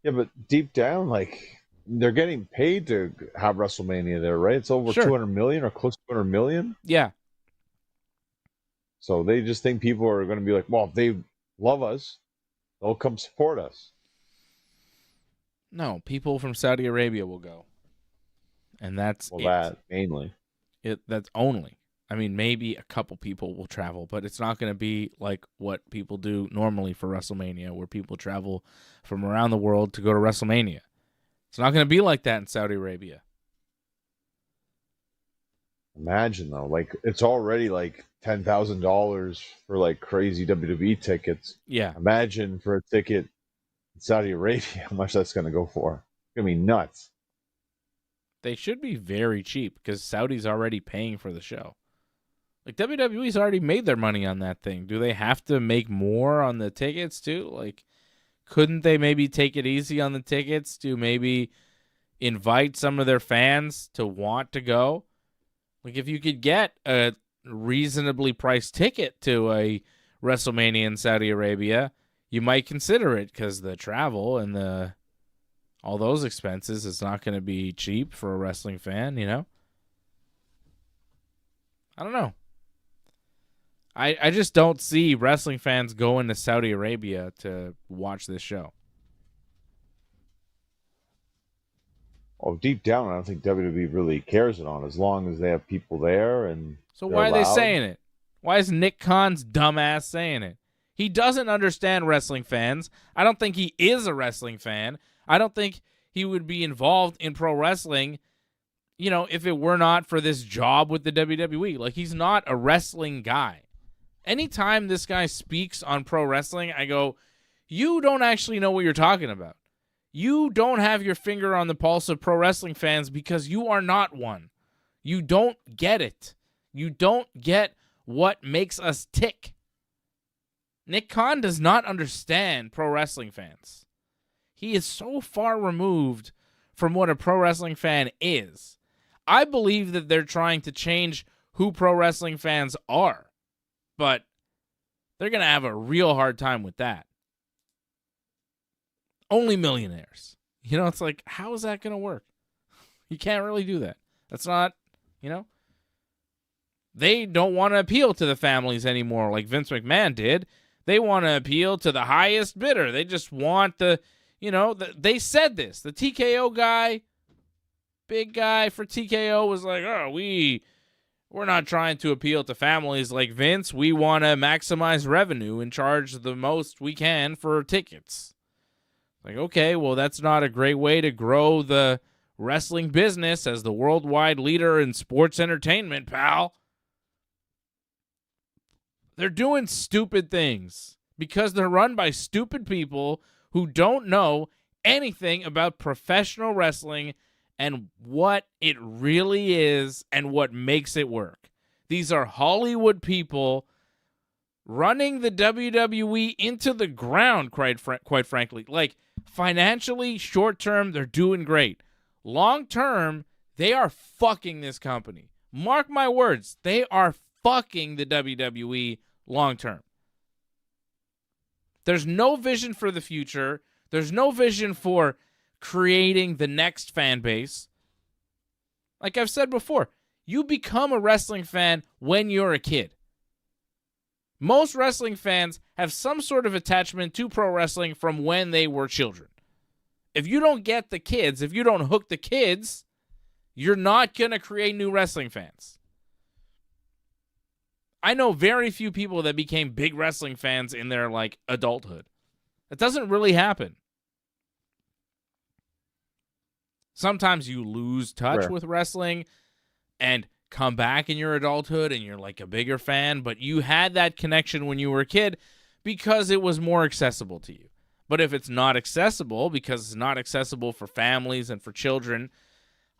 Yeah, but deep down, like, they're getting paid to have WrestleMania there, right? It's over 200 million or close to 200 million. Yeah. So they just think people are going to be like, well, if they love us, they'll come support us. No, people from Saudi Arabia will go. And that's that mainly. That's only. I mean, maybe a couple people will travel, but it's not going to be like what people do normally for WrestleMania, where people travel from around the world to go to WrestleMania. It's not going to be like that in Saudi Arabia. Imagine, though. Like, it's already like $10,000 for like crazy WWE tickets. Yeah. Imagine for a ticket in Saudi Arabia, how much that's going to go for. It's going to be nuts. They should be very cheap because Saudi's already paying for the show. Like, WWE's already made their money on that thing. Do they have to make more on the tickets, too? Like, couldn't they maybe take it easy on the tickets to maybe invite some of their fans to want to go? Like, if you could get a reasonably priced ticket to a WrestleMania in Saudi Arabia, you might consider it because the travel and all those expenses is not going to be cheap for a wrestling fan, you know? I don't know. I just don't see wrestling fans going to Saudi Arabia to watch this show. Oh, deep down, I don't think WWE really cares it on, as long as they have people there. And so why are they saying it? Why is Nick Khan's dumbass saying it? He doesn't understand wrestling fans. I don't think he is a wrestling fan. I don't think he would be involved in pro wrestling, you know, if it were not for this job with the WWE. Like, he's not a wrestling guy. Anytime this guy speaks on pro wrestling, I go, you don't actually know what you're talking about. You don't have your finger on the pulse of pro wrestling fans because you are not one. You don't get it. You don't get what makes us tick. Nick Khan does not understand pro wrestling fans. He is so far removed from what a pro wrestling fan is. I believe that they're trying to change who pro wrestling fans are, but they're going to have a real hard time with that. Only millionaires. You know, it's like, how is that going to work? You can't really do that. That's not, you know. They don't want to appeal to the families anymore like Vince McMahon did. They want to appeal to the highest bidder. They just want the, you know, they said this. The TKO guy, big guy for TKO was like, oh, we're not trying to appeal to families like Vince. We want to maximize revenue and charge the most we can for tickets. Like, okay, well, that's not a great way to grow the wrestling business as the worldwide leader in sports entertainment, pal. They're doing stupid things because they're run by stupid people who don't know anything about professional wrestling and what it really is and what makes it work. These are Hollywood people running the WWE into the ground, quite frankly. Like, financially, short term, they're doing great. Long term, they are fucking this company. Mark my words, they are fucking the WWE long term. There's no vision for the future. There's no vision for creating the next fan base. Like I've said before, you become a wrestling fan when you're a kid. Most wrestling fans have some sort of attachment to pro wrestling from when they were children. If you don't get the kids, if you don't hook the kids, you're not going to create new wrestling fans. I know very few people that became big wrestling fans in their, like, adulthood. That doesn't really happen. Sometimes you lose touch with wrestling and come back in your adulthood and you're like a bigger fan, but you had that connection when you were a kid because it was more accessible to you. But if it's not accessible because it's not accessible for families and for children,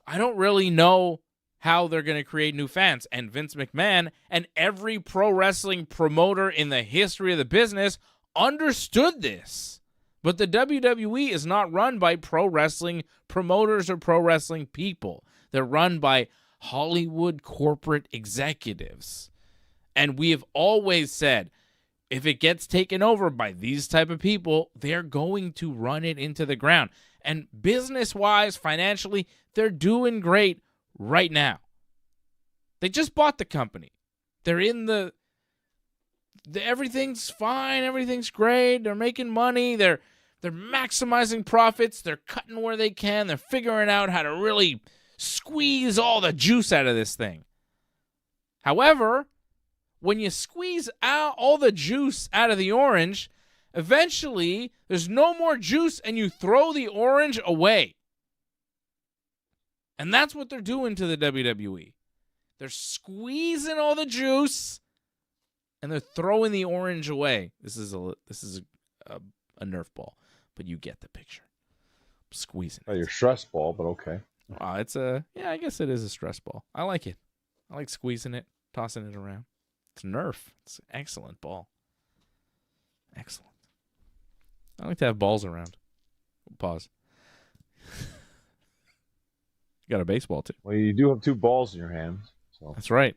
I don't really know how they're going to create new fans. And Vince McMahon and every pro wrestling promoter in the history of the business understood this. But the WWE is not run by pro wrestling promoters or pro wrestling people. They're run by Hollywood corporate executives. And we have always said, if it gets taken over by these type of people, they're going to run it into the ground. And business-wise, financially, they're doing great right now. They just bought the company. They're in the everything's fine, everything's great. They're making money. They're maximizing profits. They're cutting where they can. They're figuring out how to really squeeze all the juice out of this thing. However, when you squeeze out all the juice out of the orange, eventually there's no more juice and you throw the orange away. And that's what they're doing to the WWE. They're squeezing all the juice and they're throwing the orange away. This is a Nerf ball, but you get the picture. I'm squeezing. Oh, your stress ball, but okay. I guess it is a stress ball. I like it. I like squeezing it, tossing it around. It's Nerf. It's an excellent ball. Excellent. I like to have balls around. Pause. You got a baseball too. Well, you do have two balls in your hands. So. That's right.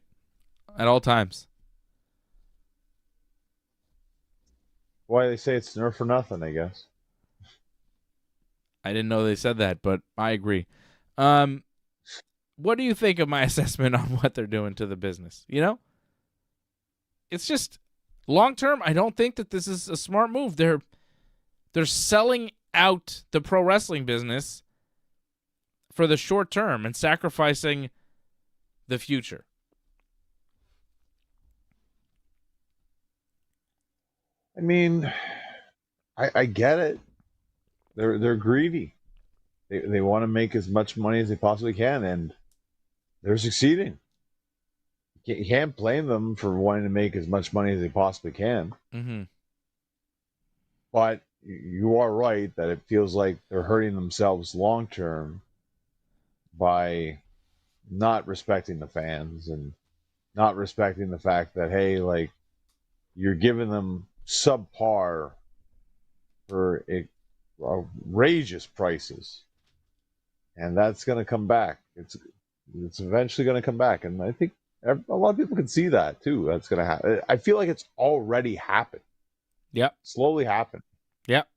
At all times. Why they say it's Nerf for nothing, I guess. I didn't know they said that, but I agree. What do you think of my assessment on what they're doing to the business? You know? It's just long term, I don't think that this is a smart move. They're selling out the pro wrestling business for the short term and sacrificing the future. I mean, I get it. They're greedy. They want to make as much money as they possibly can, and they're succeeding. You can't blame them for wanting to make as much money as they possibly can. Mm-hmm. But you are right that it feels like they're hurting themselves long term by not respecting the fans and not respecting the fact that, hey, like, you're giving them subpar for outrageous prices, and that's going to come back. It's eventually going to come back, and I think a lot of people can see that too. That's going to happen. I feel like it's already happened. Yep. Slowly happened. Yep.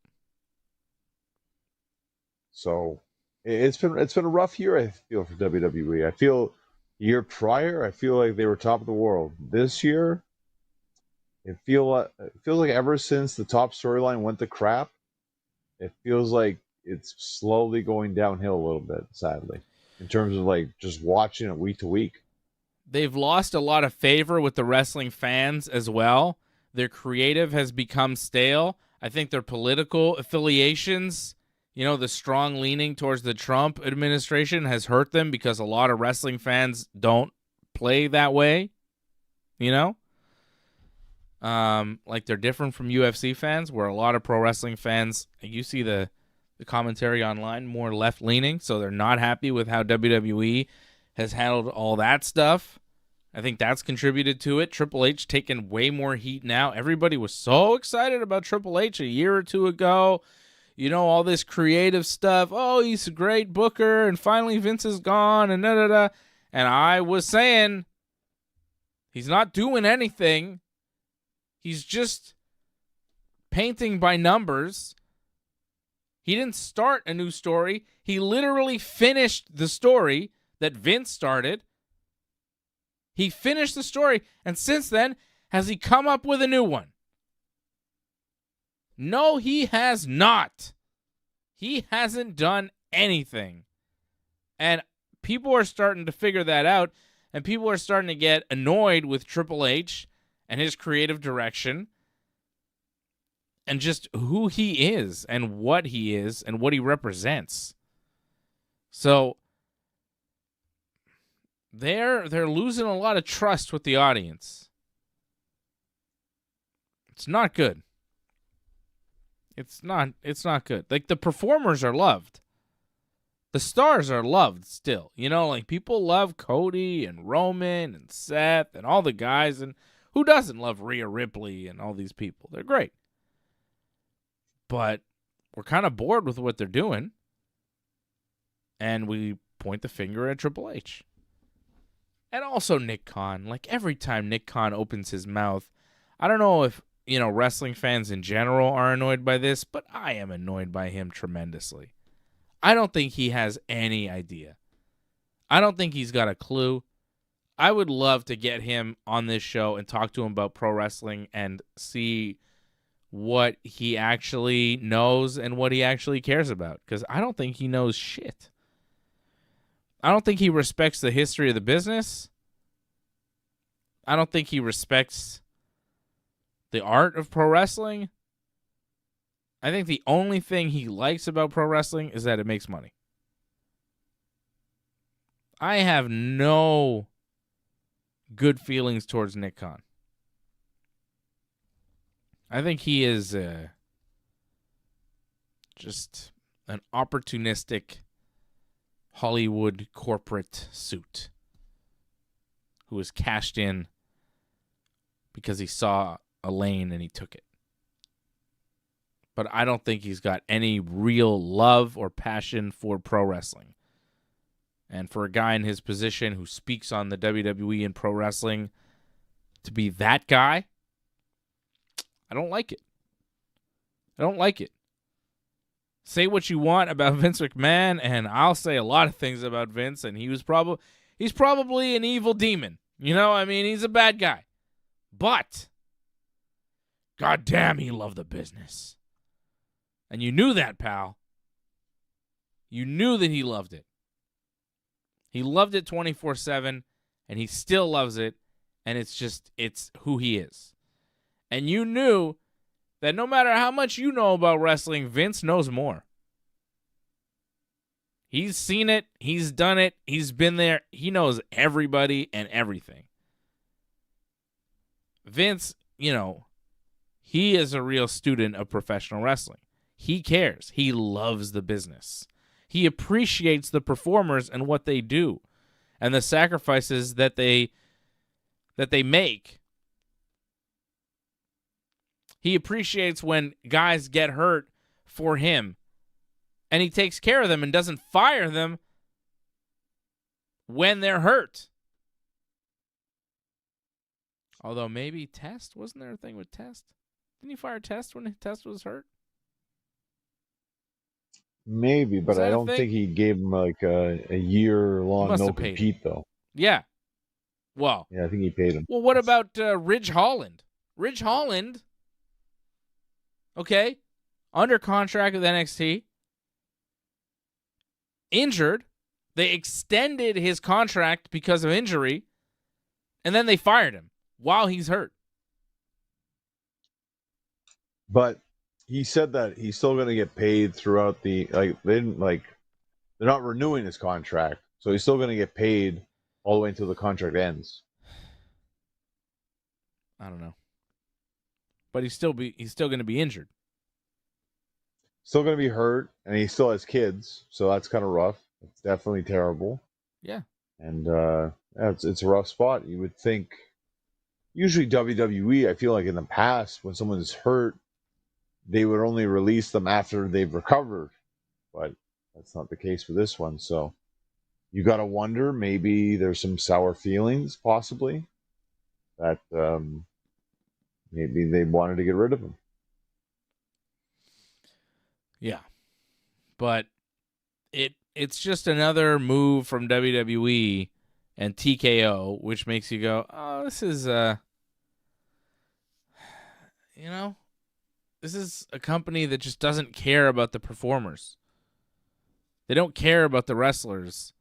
So it's been a rough year, I feel, for WWE. I feel year prior, I feel like they were top of the world. This year, it feels like ever since the top storyline went to crap, it feels like it's slowly going downhill a little bit, sadly, in terms of like just watching it week to week. They've lost a lot of favor with the wrestling fans as well. Their creative has become stale. I think their political affiliations, you know, the strong leaning towards the Trump administration has hurt them because a lot of wrestling fans don't play that way, you know? Like they're different from UFC fans, where a lot of pro wrestling fans, you see the commentary online, more left-leaning, so they're not happy with how WWE has handled all that stuff. I think that's contributed to it. Triple H taking way more heat now. Everybody was so excited about Triple H a year or two ago. You know, all this creative stuff. Oh, he's a great booker, and finally Vince is gone, and da-da-da. And I was saying, he's not doing anything. He's just painting by numbers. He didn't start a new story. He literally finished the story that Vince started. He finished the story, and since then, has he come up with a new one? No, he has not. He hasn't done anything. And people are starting to figure that out, and people are starting to get annoyed with Triple H and his creative direction and just who he is and what he represents. So they're losing a lot of trust with the audience. It's not good. It's not good. Like, the performers are loved. The stars are loved still. You know, like people love Cody and Roman and Seth and all the guys. And who doesn't love Rhea Ripley and all these people? They're great. But we're kind of bored with what they're doing. And we point the finger at Triple H. And also Nick Khan. Like every time Nick Khan opens his mouth, I don't know if, wrestling fans in general are annoyed by this, but I am annoyed by him tremendously. I don't think he has any idea. I don't think he's got a clue. I would love to get him on this show and talk to him about pro wrestling and see what he actually knows and what he actually cares about, because I don't think he knows shit. I don't think he respects the history of the business. I don't think he respects the art of pro wrestling. I think the only thing he likes about pro wrestling is that it makes money. I have no good feelings towards Nick Khan. I think he is just an opportunistic Hollywood corporate suit who was cashed in because he saw a lane and he took it. But I don't think he's got any real love or passion for pro wrestling. And for a guy in his position who speaks on the WWE and pro wrestling to be that guy, I don't like it. I don't like it. Say what you want about Vince McMahon, and I'll say a lot of things about Vince, and he's probably an evil demon. He's a bad guy. But goddamn, he loved the business. And you knew that, pal. You knew that he loved it. He loved it 24/7, and he still loves it, and it's who he is. And you knew that no matter how much you know about wrestling, Vince knows more. He's seen it. He's done it. He's been there. He knows everybody and everything. Vince, he is a real student of professional wrestling. He cares. He loves the business. He appreciates the performers and what they do and the sacrifices that they make. He appreciates when guys get hurt for him, and he takes care of them and doesn't fire them when they're hurt. Although maybe Test, wasn't there a thing with Test? Didn't he fire Test when Test was hurt? Maybe, but I don't think he gave him like a year-long no-compete, though. Yeah. Well. Yeah, I think he paid him. Well, what about Ridge Holland? Ridge Holland, okay, under contract with NXT, injured. They extended his contract because of injury, and then they fired him while he's hurt. But he said that he's still going to get paid throughout they're not renewing his contract, so he's still going to get paid all the way until the contract ends. I don't know, but he's still going to be injured. Still going to be hurt, and he still has kids, so that's kind of rough. It's definitely terrible. Yeah, and it's a rough spot. You would think. Usually WWE, I feel like in the past, when someone's hurt, they would only release them after they've recovered, but that's not the case for this one. So you got to wonder, maybe there's some sour feelings, possibly, that maybe they wanted to get rid of him. Yeah, but it's just another move from WWE and TKO, which makes you go, oh, this is this is a company that just doesn't care about the performers. They don't care about the wrestlers.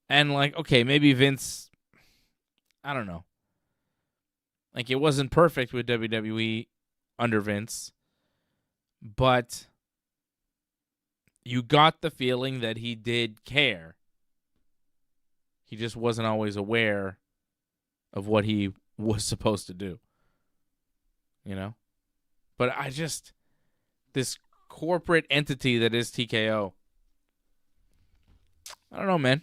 And okay, maybe Vince, I don't know. It wasn't perfect with WWE under Vince, but you got the feeling that he did care. He just wasn't always aware of what he was supposed to do. But this corporate entity that is TKO, I don't know, man.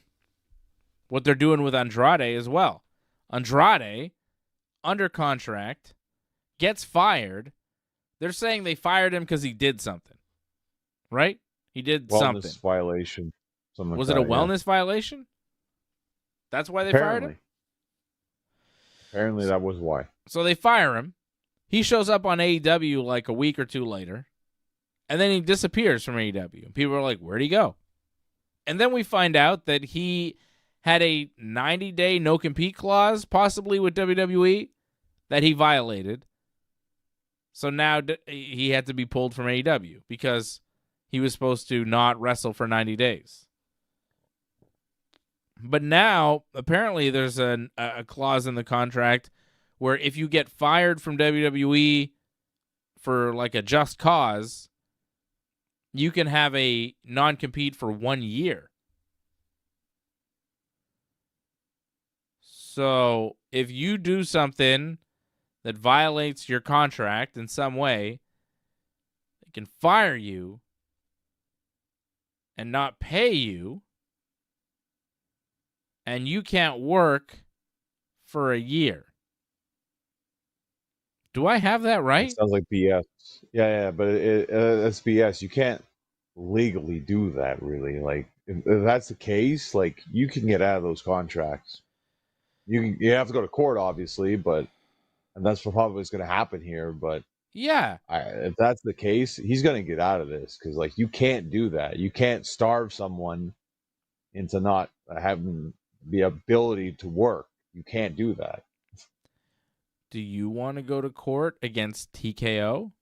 What they're doing with Andrade as well. Andrade, under contract, gets fired. They're saying they fired him because he did something, right? He did something. Wellness violation. Something Was like it a that, wellness violation? That's why they fired him? Apparently that was why. So they fire him. He shows up on AEW like a week or two later, and then he disappears from AEW. And people are like, where'd he go? And then we find out that he had a 90-day no-compete clause, possibly with WWE, that he violated. So now he had to be pulled from AEW because he was supposed to not wrestle for 90 days. But now, apparently, there's a clause in the contract where if you get fired from WWE for like a just cause, you can have a non-compete for 1 year. So if you do something that violates your contract in some way, they can fire you and not pay you, and you can't work for a year. Do I have that right? It sounds like BS. Yeah, but that's BS. You can't legally do that, really. Like, if that's the case, like, you can get out of those contracts. You have to go to court, obviously, and that's probably what's going to happen here. But yeah, if that's the case, he's going to get out of this because, like, you can't do that. You can't starve someone into not having the ability to work. You can't do that. Do you want to go to court against TKO?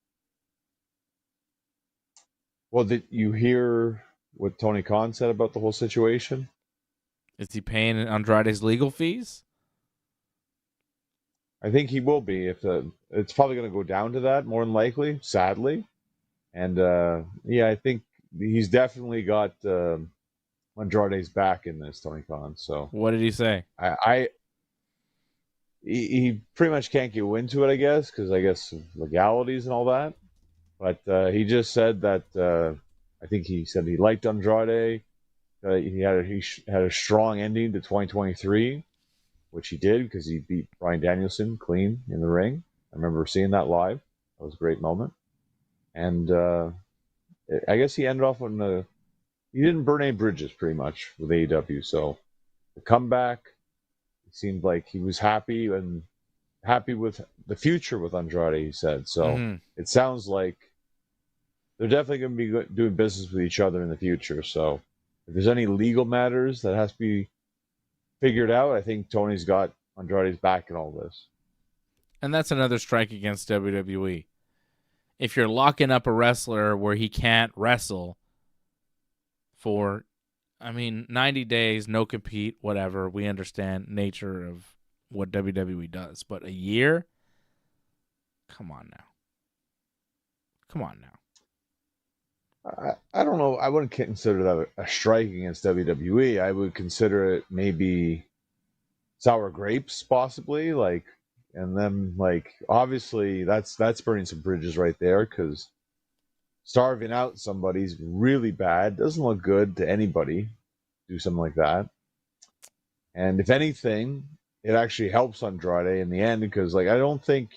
Well, did you hear what Tony Khan said about the whole situation? Is he paying Andrade's legal fees? I think he will be. It's probably going to go down to that, more than likely, sadly. And I think he's definitely got Andrade's back in this, Tony Khan. So what did he say? He pretty much can't get into it, I guess, because I guess legalities and all that. But he just said that I think he said he liked Andrade. He had a strong ending to 2023, which he did because he beat Bryan Danielson clean in the ring. I remember seeing that live. That was a great moment. And I guess he ended off on he didn't burn any bridges pretty much with AEW. So the comeback, it seemed like he was happy with the future with Andrade, he said. So It sounds like they're definitely going to be doing business with each other in the future. So if there's any legal matters that has to be figured out, I think Tony's got Andrade's back in all this. And that's another strike against WWE. If you're locking up a wrestler where he can't wrestle for, 90 days, no compete, whatever, we understand nature of what WWE does. But a year? Come on now. I don't know. I wouldn't consider that a strike against WWE. I would consider it maybe sour grapes, possibly. And then, obviously, that's burning some bridges right there because starving out somebody's really bad. Doesn't look good to anybody. Do something like that. And if anything, it actually helps Andrade in the end because, I don't think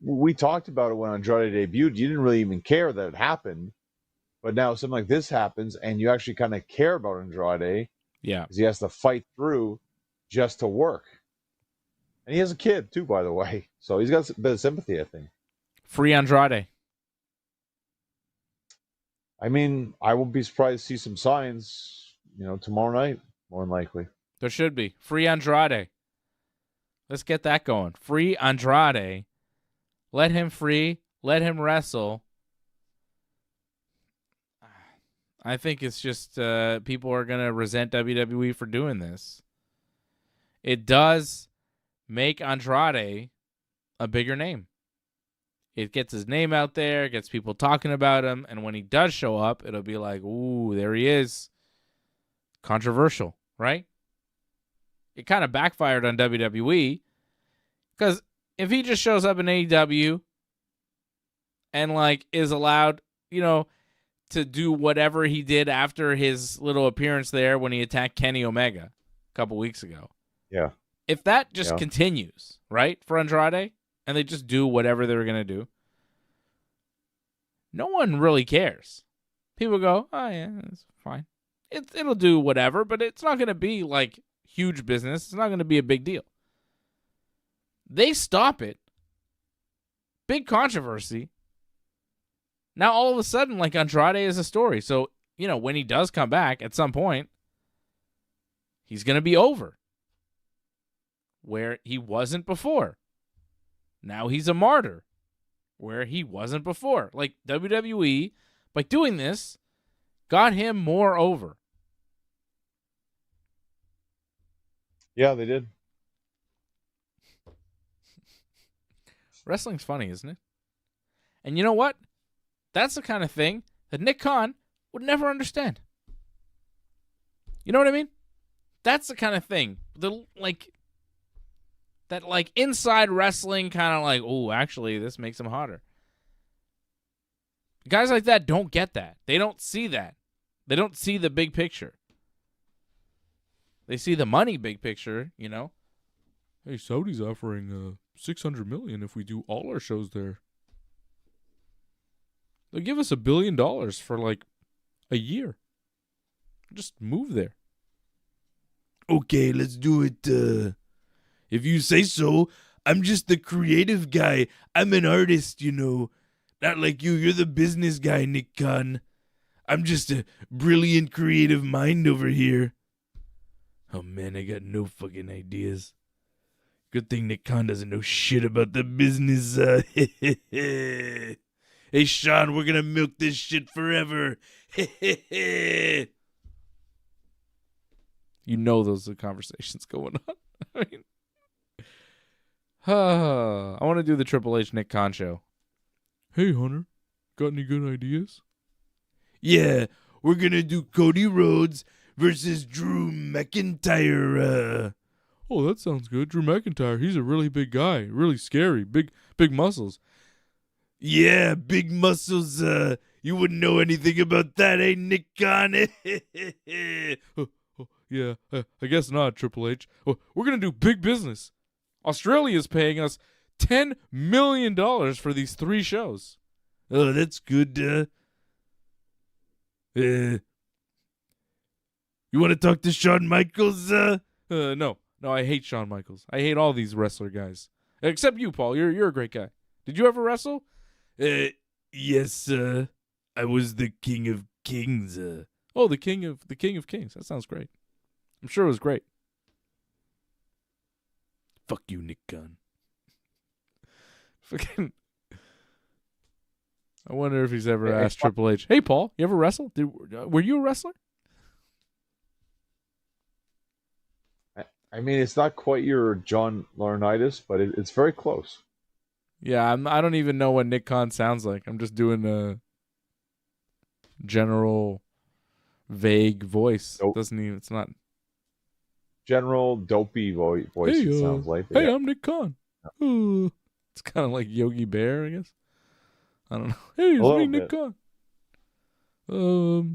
we talked about it when Andrade debuted. You didn't really even care that it happened. But now something like this happens, and you actually kind of care about Andrade. Yeah. Because he has to fight through just to work. And he has a kid, too, by the way. So he's got a bit of sympathy, I think. Free Andrade. I won't be surprised to see some signs, tomorrow night, more than likely. There should be. Free Andrade. Let's get that going. Free Andrade. Let him free. Let him wrestle. I think it's just people are going to resent WWE for doing this. It does make Andrade a bigger name. It gets his name out there, gets people talking about him, and when he does show up, it'll be like, ooh, there he is. Controversial, right? It kind of backfired on WWE because if he just shows up in AEW and is allowed, to do whatever he did after his little appearance there when he attacked Kenny Omega a couple weeks ago. Yeah. If that just continues, right, for Andrade, and they just do whatever they're going to do, no one really cares. People go, oh, yeah, it's fine. It'll do whatever, but it's not going to be like huge business. It's not going to be a big deal. They stop it. Big controversy. Now, all of a sudden, like, Andrade is a story. So, you know, when he does come back at some point, he's going to be over. Where he wasn't before. Now he's a martyr. Where he wasn't before. Like, WWE, by doing this, got him more over. Yeah, they did. Wrestling's funny, isn't it? And you know what? That's the kind of thing that Nick Khan would never understand. You know what I mean? That's the kind of thing. That inside wrestling kind of like, oh, actually, this makes him hotter. Guys like that don't get that. They don't see that. They don't see the big picture. They see the money big picture, you know. Hey, Saudi's offering $600 million if we do all our shows there. They'll give us $1 billion for like a year. Just move there. Okay, let's do it. If you say so. I'm just the creative guy. I'm an artist, you know. Not like you. You're the business guy, Nick Khan. I'm just a brilliant creative mind over here. Oh, man, I got no fucking ideas. Good thing Nick Khan doesn't know shit about the business. Hey, Sean, we're going to milk this shit forever. You know those are conversations going on. I mean, I want to do the Triple H Nick Khan show. Hey, Hunter, got any good ideas? Yeah, we're going to do Cody Rhodes versus Drew McIntyre. Oh, that sounds good. Drew McIntyre, he's a really big guy. Really scary. Big muscles. Yeah, big muscles. You wouldn't know anything about that, eh, Nick Khan? Yeah, I guess not, Triple H. We're going to do big business. Australia's paying us $10 million for these 3 shows. Oh, that's good. You want to talk to Shawn Michaels? No, I hate Shawn Michaels. I hate all these wrestler guys. Except you, Paul. You're a great guy. Did you ever wrestle? Yes, I was the King of Kings. Oh, the King of Kings. That sounds great. I'm sure it was great. Fuck you, Nick Khan. Fucking. I wonder if he's ever asked Triple H. Hey, Paul, you ever wrestle? Were you a wrestler? I mean, it's not quite your John Laurinaitis, but it's very close. Yeah, I don't even know what Nick Khan sounds like. I'm just doing a general, vague voice. Nope. Doesn't even. It's not. General dopey voice. Hey, it sounds like. Hey, I'm Nick Khan. It's kind of like Yogi Bear, I guess. I don't know. Hey, it's me, Nick Khan.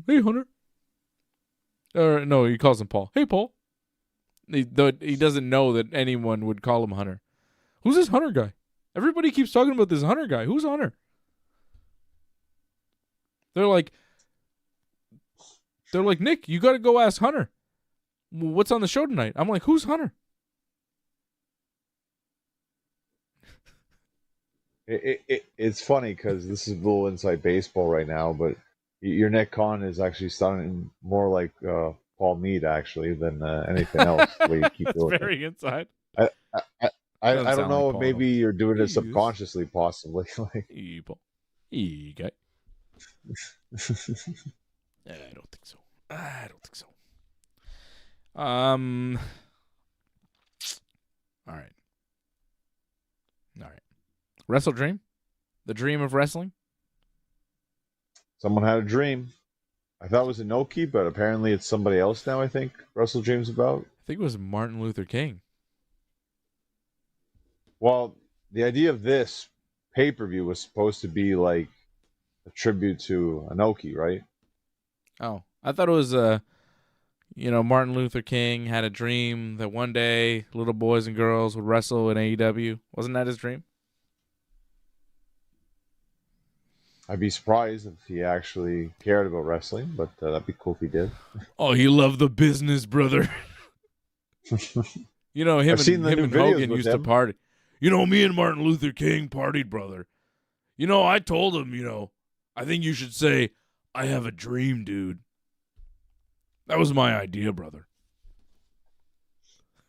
Hey, Hunter. Or no, he calls him Paul. Hey, Paul. He doesn't know that anyone would call him Hunter. Who's this Hunter guy? Everybody keeps talking about this Hunter guy. Who's Hunter? They're like, Nick, you got to go ask Hunter. What's on the show tonight? I'm like, who's Hunter? It's funny because this is a little inside baseball right now, but your Nick Khan is actually sounding more like Paul Mead actually than anything else. The way you keep doing very inside. I don't know if maybe you're doing it subconsciously, possibly. Like, guy. I don't think so. All right. WrestleDream? The dream of wrestling? Someone had a dream. I thought it was Inoki, but apparently it's somebody else now, I think WrestleDream's about. I think it was Martin Luther King. Well, the idea of this pay-per-view was supposed to be like a tribute to Inoki, right? Oh, I thought it was Martin Luther King had a dream that one day little boys and girls would wrestle in AEW. Wasn't that his dream? I'd be surprised if he actually cared about wrestling, but that'd be cool if he did. Oh, he loved the business, brother. Him and Hogan used to party. Me and Martin Luther King partied, brother. I told him, I think you should say, I have a dream, dude. That was my idea, brother.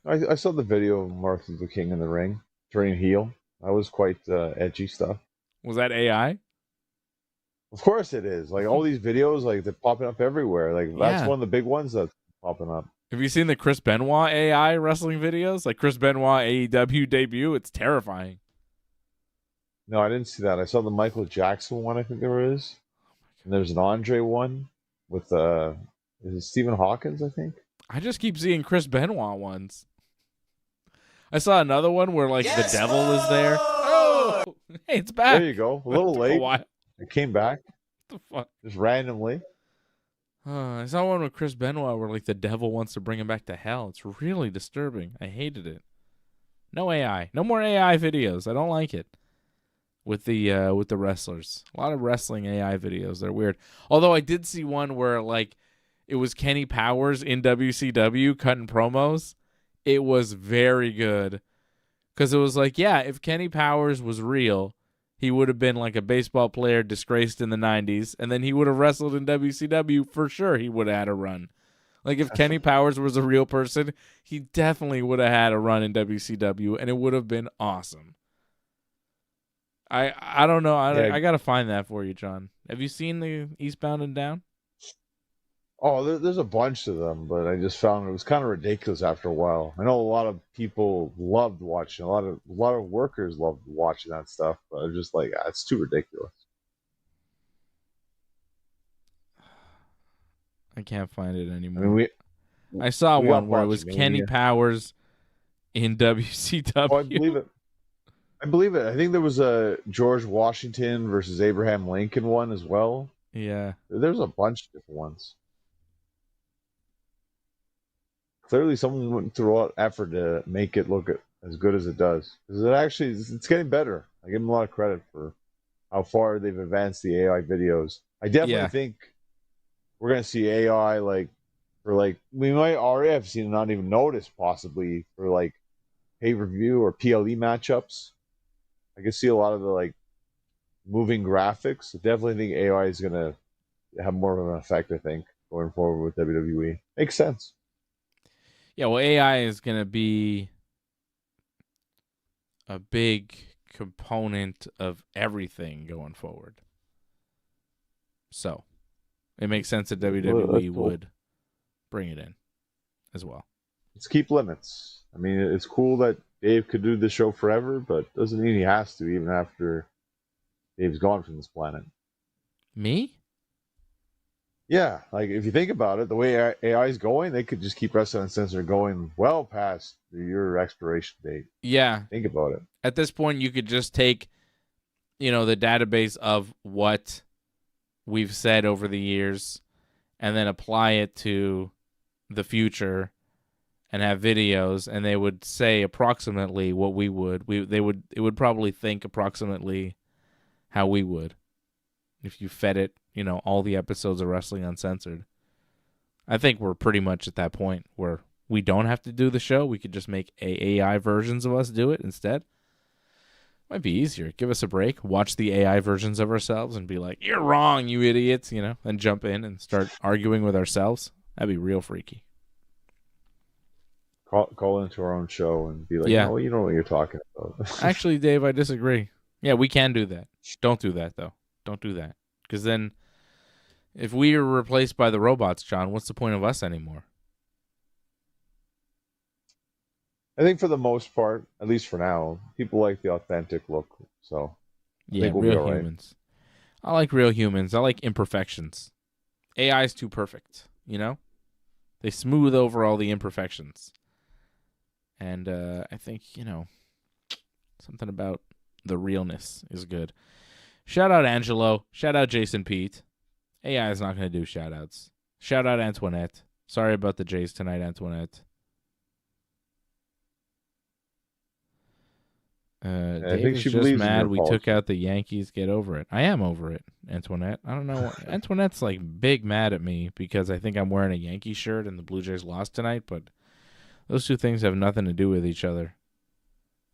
I saw the video of Martin Luther King in the ring, turning heel. That was quite edgy stuff. Was that AI? Of course it is. Like all these videos, like they're popping up everywhere. Like that's one of the big ones that's popping up. Have you seen the Chris Benoit AI wrestling videos? Like Chris Benoit AEW debut? It's terrifying. No, I didn't see that. I saw the Michael Jackson one, I think there is. And there's an Andre one with is it Stephen Hawkins, I think? I just keep seeing Chris Benoit ones. I saw another one where the devil is there. Oh, hey, it's back. There you go. A little late. It came back. What the fuck? Just randomly. I saw one with Chris Benoit where the devil wants to bring him back to hell. It's really disturbing. I hated it. No AI. No more AI videos. I don't like it. With the wrestlers. A lot of wrestling AI videos. They're weird. Although I did see one where it was Kenny Powers in WCW cutting promos. It was very good. Because it was if Kenny Powers was real, he would have been a baseball player disgraced in the 90s, and then he would have wrestled in WCW for sure. He would have had a run. If Kenny Powers was a real person, he definitely would have had a run in WCW, and it would have been awesome. I don't know. I got to find that for you, John. Have you seen the Eastbound and Down? Oh, there's a bunch of them, but I just found it was kind of ridiculous after a while. I know a lot of people loved watching. A lot of workers loved watching that stuff, but I'm just it's too ridiculous. I can't find it anymore. I saw one where it was Kenny Powers in WCW. Oh, I believe it. I think there was a George Washington versus Abraham Lincoln one as well. Yeah. There's a bunch of different ones. Clearly, someone went through all effort to make it look as good as it does. Because it's getting better. I give them a lot of credit for how far they've advanced the AI videos. I definitely think we're going to see AI we might already have seen it, not even notice possibly for pay-per-view or PLE matchups. I can see a lot of the moving graphics. I definitely think AI is going to have more of an effect, I think, going forward with WWE. Makes sense. Yeah, well, AI is going to be a big component of everything going forward. So, it makes sense that WWE would bring it in as well. Let's keep limits. I mean, it's cool that Dave could do the show forever, but doesn't mean he has to even after Dave's gone from this planet. Me? Yeah, if you think about it, the way AI is going, they could just keep Wrestling Uncensored going well past your expiration date. Yeah. Think about it. At this point, you could just take, the database of what we've said over the years and then apply it to the future and have videos, and they would say approximately what we would. It would probably think approximately how we would if you fed it, all the episodes of Wrestling Uncensored. I think we're pretty much at that point where we don't have to do the show. We could just make AI versions of us do it instead. Might be easier. Give us a break. Watch the AI versions of ourselves and be like, "You're wrong, you idiots," and jump in and start arguing with ourselves. That'd be real freaky. Call into our own show and be like, "Oh, you know what you're talking about." Actually, Dave, I disagree. Yeah, we can do that. Don't do that, though. Don't do that. Because then, if we are replaced by the robots, John, what's the point of us anymore? I think for the most part, at least for now, people like the authentic look. So, I think we'll real be humans. I like real humans. I like imperfections. AI is too perfect, They smooth over all the imperfections. And I think, something about the realness is good. Shout out Angelo. Shout out Jason Pete. AI is not going to do shout outs. Shout out Antoinette. Sorry about the Jays tonight, Antoinette. Dave is just mad we took out the Yankees. Get over it. I am over it, Antoinette. I don't know. Antoinette's like big mad at me because I think I'm wearing a Yankee shirt and the Blue Jays lost tonight, but those two things have nothing to do with each other.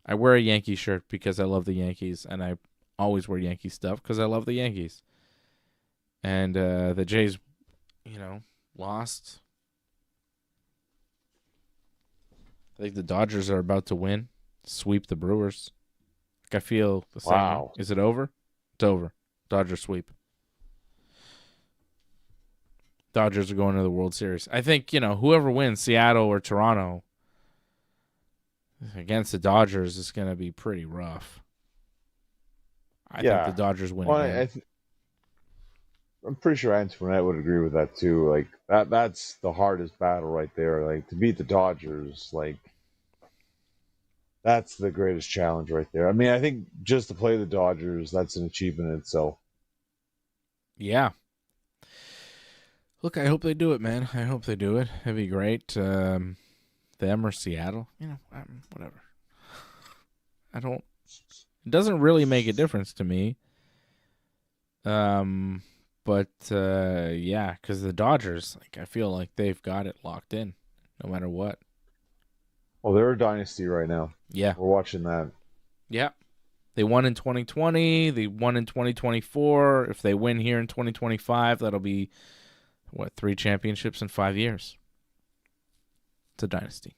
I wear a Yankee shirt because I love the Yankees, and I always wear Yankee stuff because I love the Yankees. And the Jays, lost. I think the Dodgers are about to win, sweep the Brewers. I feel the same. Wow. Is it over? It's over. Dodgers sweep. Dodgers are going to the World Series. I think, whoever wins, Seattle or Toronto, against the Dodgers is going to be pretty rough. I think the Dodgers win. Well, I'm pretty sure Antoinette would agree with that too. Like that's the hardest battle right there. Like to beat the Dodgers, like that's the greatest challenge right there. I mean, I think just to play the Dodgers, that's an achievement in itself. Yeah. Look, I hope they do it, man. I hope they do it. It'd be great. Them or Seattle, whatever. It doesn't really make a difference to me. But because the Dodgers, I feel like they've got it locked in, no matter what. Well, they're a dynasty right now. Yeah, we're watching that. Yeah, they won in 2020. They won in 2024. If they win here in 2025, that'll be 3 championships in 5 years. It's a dynasty.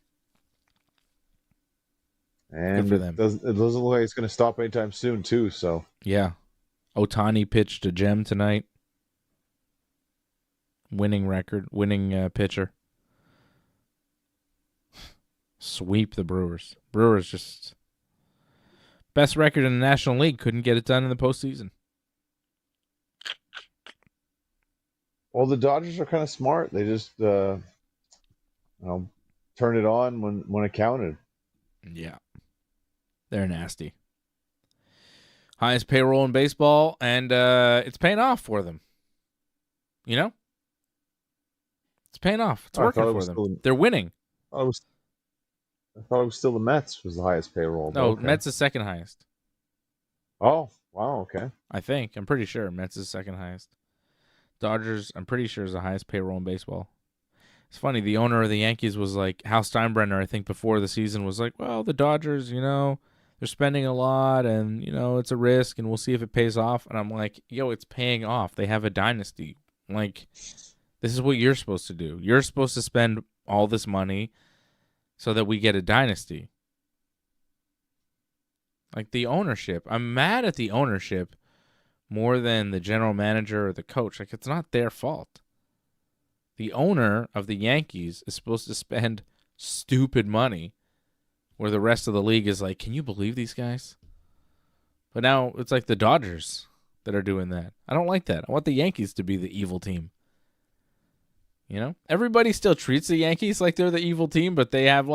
And good for them. It doesn't look like it's going to stop anytime soon, too. So yeah, Ohtani pitched a gem tonight. Winning pitcher. Sweep the Brewers. Brewers just best record in the National League. Couldn't get it done in the postseason. Well, the Dodgers are kind of smart. They just turned it on when it counted. Yeah. They're nasty. Highest payroll in baseball, and it's paying off for them. It's paying off. It's working for them. They're winning. I thought it was still the Mets was the highest payroll. No, okay. Mets is second highest. Oh, wow, okay. I think. I'm pretty sure Mets is second highest. Dodgers, I'm pretty sure, is the highest payroll in baseball. It's funny, the owner of the Yankees was like, Hal Steinbrenner, I think before the season, was like, well, the Dodgers, they're spending a lot and, it's a risk and we'll see if it pays off. And I'm like, it's paying off. They have a dynasty. Like, this is what you're supposed to do. You're supposed to spend all this money so that we get a dynasty. Like the ownership. I'm mad at the ownership more than the general manager or the coach. Like, it's not their fault. The owner of the Yankees is supposed to spend stupid money where the rest of the league is like, can you believe these guys? But now it's like the Dodgers that are doing that. I don't like that. I want the Yankees to be the evil team. Everybody still treats the Yankees like they're the evil team, but they have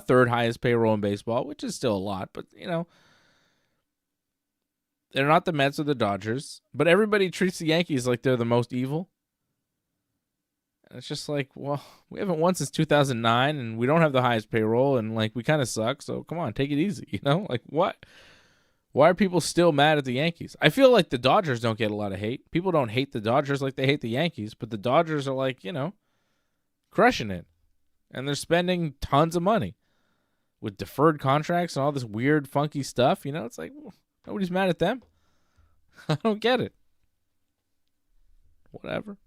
third highest payroll in baseball, which is still a lot. But, they're not the Mets or the Dodgers, but everybody treats the Yankees like they're the most evil. And it's just like, well, we haven't won since 2009, and we don't have the highest payroll, and, we kind of suck, so come on, take it easy, what? Why are people still mad at the Yankees? I feel like the Dodgers don't get a lot of hate. People don't hate the Dodgers like they hate the Yankees, but the Dodgers are crushing it. And they're spending tons of money with deferred contracts and all this weird, funky stuff. It's like, nobody's mad at them. I don't get it. Whatever.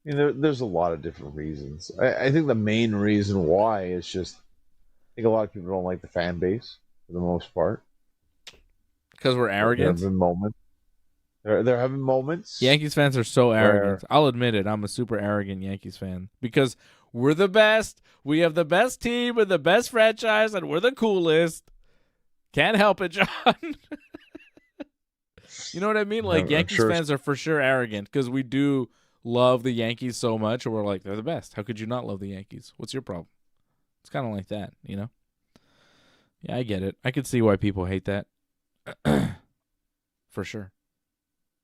There's a lot of different reasons. I think the main reason why is just, I think a lot of people don't like the fan base for the most part. Because we're arrogant? There have been moments. They're having moments. Yankees fans are so arrogant. I'll admit it. I'm a super arrogant Yankees fan because we're the best. We have the best team and the best franchise, and we're the coolest. Can't help it, John. You know what I mean? Like, Yankees fans are for sure arrogant because we do love the Yankees so much, and we're like, they're the best. How could you not love the Yankees? What's your problem? It's kind of like that, Yeah, I get it. I could see why people hate that. For sure.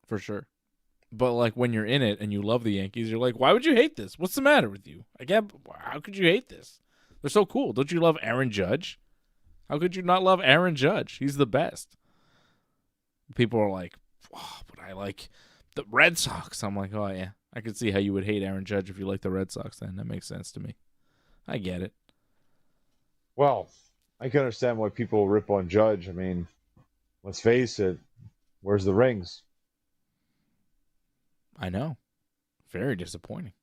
For sure. But, like, when you're in it and you love the Yankees, you're like, why would you hate this? What's the matter with you? How could you hate this? They're so cool. Don't you love Aaron Judge? How could you not love Aaron Judge? He's the best. People are like, oh, but I like the Red Sox. I'm like, oh, yeah. I could see how you would hate Aaron Judge if you like the Red Sox then. That makes sense to me. I get it. Well, I can understand why people rip on Judge. I mean, let's face it. Where's the rings? I know. Very disappointing.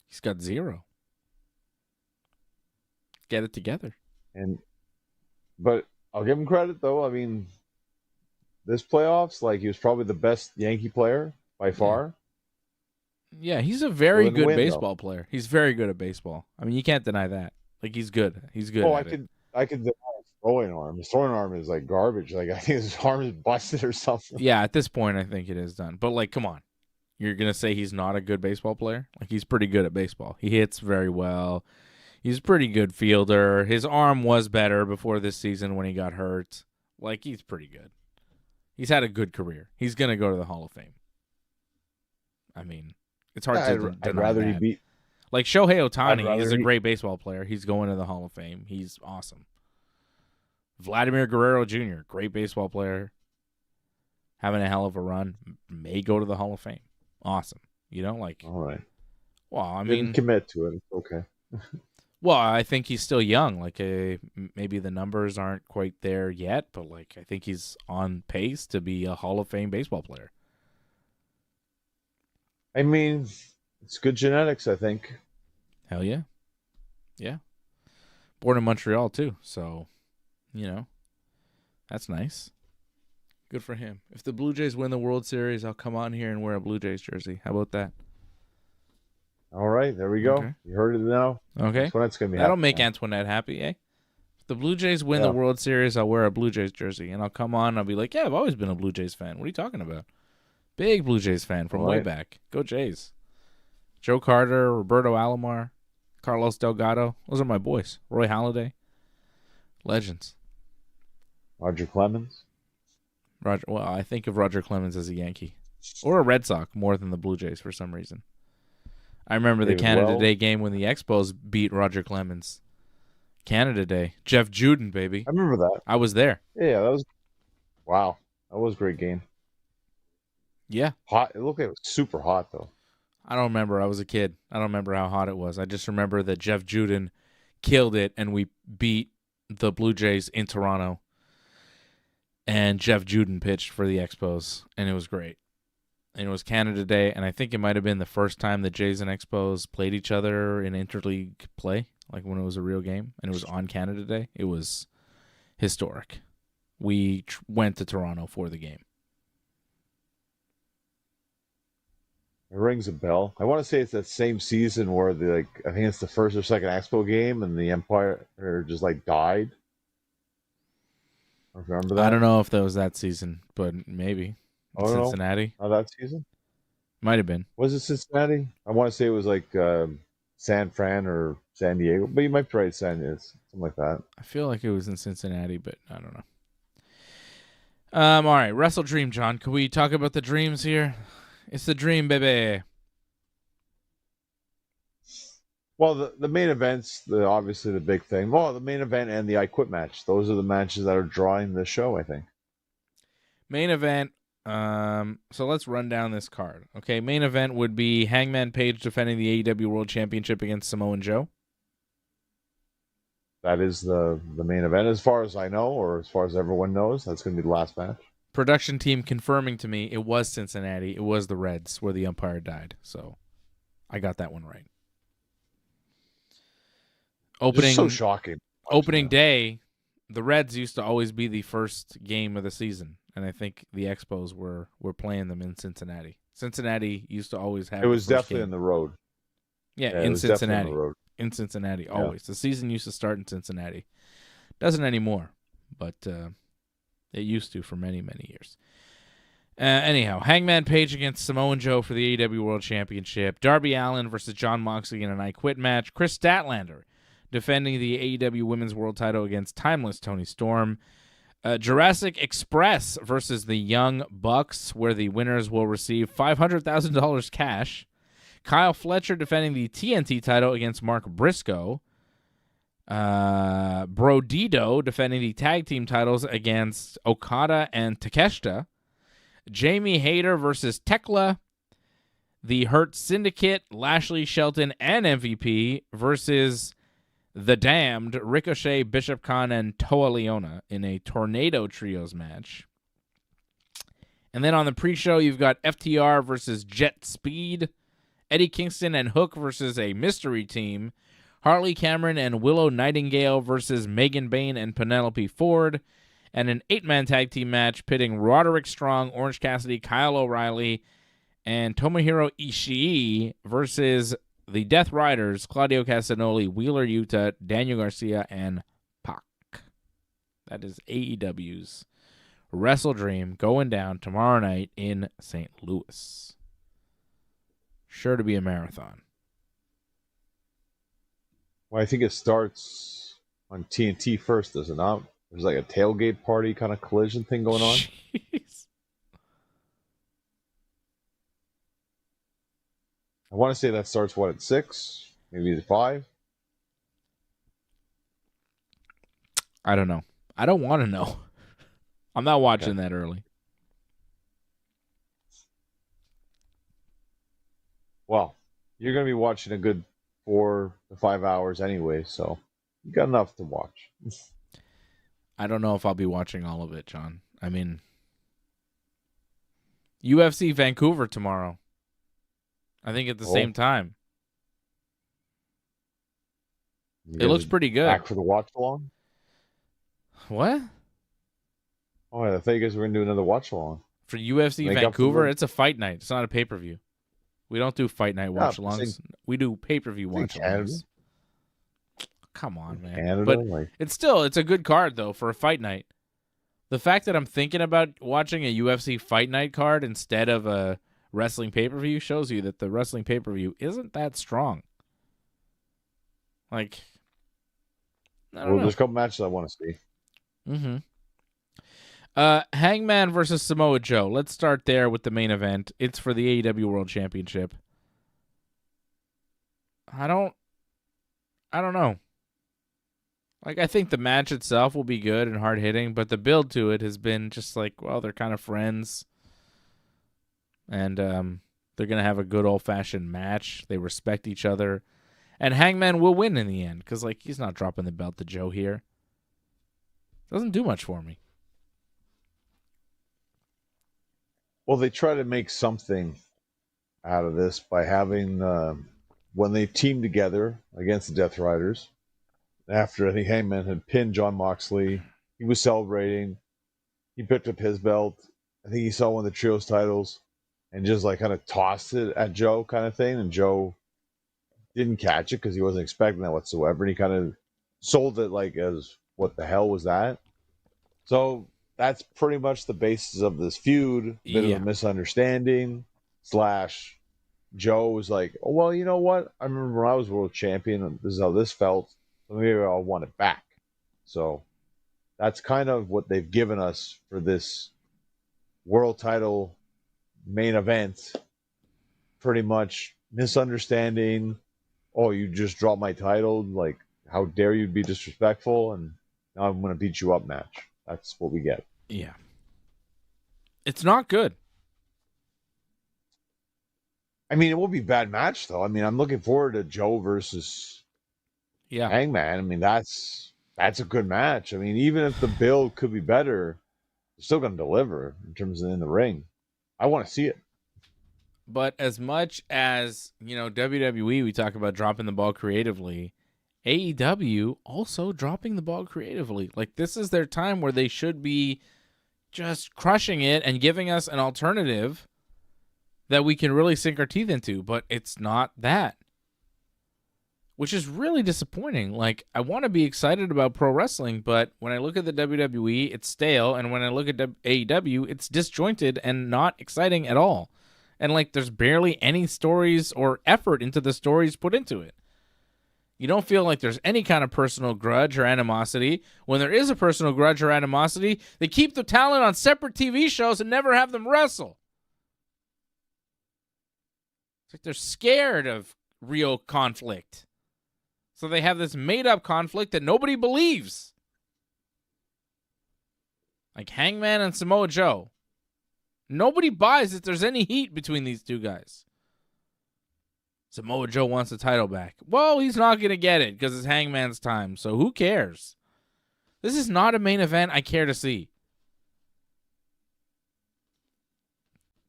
He's got 0. Get it together. But I'll give him credit, though. I mean, this playoffs, like, he was probably the best Yankee player by far. Yeah, he's a very good baseball player. He's very good at baseball. I mean, you can't deny that. Like, he's good. He's good. I could deny his throwing arm. His throwing arm is like garbage. Like, I think his arm is busted or something. Yeah, at this point, I think it is done. But, like, come on. You're going to say he's not a good baseball player? Like, he's pretty good at baseball. He hits very well. He's a pretty good fielder. His arm was better before this season when he got hurt. Like, he's pretty good. He's had a good career. He's going to go to the Hall of Fame. I mean, it's hard to deny I'd rather that. he beat. Like, Shohei Ohtani is a great baseball player. He's going to the Hall of Fame. He's awesome. Vladimir Guerrero Jr., great baseball player. Having a hell of a run. May go to the Hall of Fame. Awesome. You know, like. All right. Well, I Didn't mean. commit to it. It's okay. Well, I think he's still young. Like, maybe the numbers aren't quite there yet, but, like, I think he's on pace to be a Hall of Fame baseball player. I mean, it's good genetics, I think. Hell yeah. Yeah. Born in Montreal, too. So, you know, that's nice. Good for him. If the Blue Jays win the World Series, I'll come on here and wear a Blue Jays jersey. How about that? All right, there we go. Okay. You heard it now. Okay. Antoinette's gonna be That'll happy make now. Antoinette happy, eh? If the Blue Jays win the World Series, I'll wear a Blue Jays jersey. And I'll come on and I'll be like, yeah, I've always been a Blue Jays fan. What are you talking about? Big Blue Jays fan from way back. Go Jays. Joe Carter, Roberto Alomar, Carlos Delgado. Those are my boys. Roy Halladay. Legends. Roger Clemens. Well, I think of Roger Clemens as a Yankee. Or a Red Sox more than the Blue Jays for some reason. I remember the Canada Day game when the Expos beat Roger Clemens. Canada Day. Jeff Juden, baby. I remember that. I was there. Yeah, that was... Wow. That was a great game. Yeah. Hot. It looked like it was super hot, though. I don't remember. I was a kid. I don't remember how hot it was. I just remember that Jeff Juden killed it, and we beat the Blue Jays in Toronto. And Jeff Juden pitched for the Expos, and it was great. And it was Canada Day, and I think it might have been the first time the Jays and Expos played each other in interleague play, like when it was a real game, and it was on Canada Day. It was historic. We went to Toronto for the game. It rings a bell. I want to say it's that same season where I think it's the first or second Expo game, and the Empire just died. Remember that? I don't know if that was that season, but maybe. Cincinnati? Oh, that season? Might have been. Was it Cincinnati? I want to say it was San Fran or San Diego, but you might be right, something like that. I feel like it was in Cincinnati, but I don't know. All right, WrestleDream, John. Can we talk about the dreams here? It's the dream, baby. Well, the main events, obviously the big thing. Well, the main event and the I Quit match. Those are the matches that are drawing the show, I think. Main event. So let's run down this card. Okay, main event would be Hangman Page defending the AEW World Championship against Samoa Joe. That is the main event, as far as I know, or as far as everyone knows. That's going to be the last match. Production team confirming to me it was Cincinnati. It was the Reds where the umpire died. So I got that one right. Just so shocking. Opening day, the Reds used to always be the first game of the season, and I think the Expos were playing them in Cincinnati. Cincinnati used to always have. It was definitely in the road. Yeah, in Cincinnati. In Cincinnati, always. The season used to start in Cincinnati. Doesn't anymore, but it used to for many, many years. Anyhow, Hangman Page against Samoa Joe for the AEW World Championship. Darby Allin versus Jon Moxley in an I Quit match. Chris Statlander defending the AEW Women's World Title against Timeless Toni Storm. Jurassic Express versus the Young Bucks, where the winners will receive $500,000 cash. Kyle Fletcher defending the TNT title against Mark Briscoe. Brodido defending the tag team titles against Okada and Takeshita. Jamie Hayter versus Tekla. The Hurt Syndicate, Lashley, Shelton, and MVP versus The Damned, Ricochet, Bishop Khan, and Toa Leona in a Tornado Trios match. And then on the pre-show, you've got FTR versus Jet Speed, Eddie Kingston and Hook versus a mystery team, Harley Cameron and Willow Nightingale versus Megan Bayne and Penelope Ford, and an 8-man tag team match pitting Roderick Strong, Orange Cassidy, Kyle O'Reilly, and Tomohiro Ishii versus the Death Riders, Claudio Castagnoli, Wheeler Yuta, Daniel Garcia, and Pac. That is AEW's WrestleDream going down tomorrow night in St. Louis. Sure to be a marathon. Well, I think it starts on TNT first, does it not? There's like a tailgate party kind of collision thing going on. Jeez. I want to say that starts, at 6? Maybe at 5? I don't know. I don't want to know. I'm not watching that early. Well, you're going to be watching a good 4 to 5 hours anyway, so you got enough to watch. I don't know if I'll be watching all of it, John. I mean, UFC Vancouver tomorrow. I think at the same time. It looks pretty good. Back for the watch along? What? Oh, I thought you guys were going to do another watch along. For UFC Vancouver, it's a fight night. It's not a pay-per-view. We don't do fight night watch alongs. We do pay-per-view watch alongs. Come on, man. Canada, but it's a good card, though, for a fight night. The fact that I'm thinking about watching a UFC fight night card instead of a wrestling pay-per-view shows you that the wrestling pay-per-view isn't that strong. Like, I don't know. There's a couple matches I want to see. Mm-hmm. Hangman versus Samoa Joe. Let's start there with the main event. It's for the AEW World Championship. I don't know. Like, I think the match itself will be good and hard-hitting, but the build to it has been just like, well, they're kind of friends. And they're going to have a good old-fashioned match. They respect each other. And Hangman will win in the end because, like, he's not dropping the belt to Joe here. Doesn't do much for me. Well, they try to make something out of this by having, when they teamed together against the Death Riders, after I think Hangman had pinned Jon Moxley, he was celebrating. He picked up his belt. I think he saw one of the trios titles and just like kind of tossed it at Joe kind of thing. And Joe didn't catch it because he wasn't expecting that whatsoever. And he kind of sold it like as, what the hell was that? So that's pretty much the basis of this feud. Bit of a misunderstanding / Joe was like, oh, well, you know what? I remember when I was world champion, and this is how this felt. So maybe I'll want it back. So that's kind of what they've given us for this world title main event. Pretty much misunderstanding. Oh, you just dropped my title. Like, how dare you be disrespectful? And now I'm going to beat you up match. That's what we get. Yeah. It's not good. I mean, it won't be a bad match, though. I mean, I'm looking forward to Joe versus Hangman. I mean, that's a good match. I mean, even if the build could be better, they're still going to deliver in terms of in the ring. I want to see it. But as much as, WWE, we talk about dropping the ball creatively, AEW also dropping the ball creatively. Like, this is their time where they should be just crushing it and giving us an alternative that we can really sink our teeth into, but it's not that. Which is really disappointing. Like, I want to be excited about pro wrestling, but when I look at the WWE, it's stale, and when I look at AEW, it's disjointed and not exciting at all. And, like, there's barely any stories or effort into the stories put into it. You don't feel like there's any kind of personal grudge or animosity. When there is a personal grudge or animosity, they keep the talent on separate TV shows and never have them wrestle. It's like they're scared of real conflict. So they have this made-up conflict that nobody believes. Like Hangman and Samoa Joe. Nobody buys that there's any heat between these two guys. Samoa Joe wants the title back. Well, he's not going to get it because it's Hangman's time, so who cares? This is not a main event I care to see.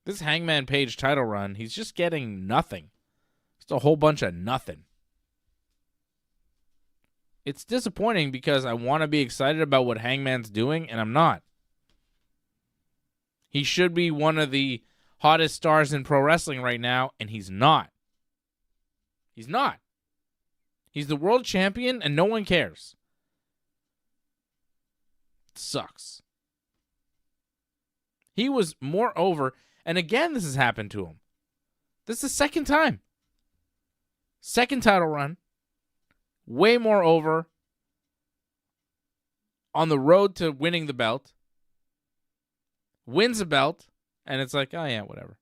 This Hangman Page title run, he's just getting nothing. Just a whole bunch of nothing. It's disappointing because I want to be excited about what Hangman's doing, and I'm not. He should be one of the hottest stars in pro wrestling right now, and he's not. He's not. He's the world champion, and no one cares. It sucks. He was more over, and again, this has happened to him. This is the second time. Second title run. Way more over. On the road to winning the belt. Wins the belt, and it's like, oh yeah, whatever.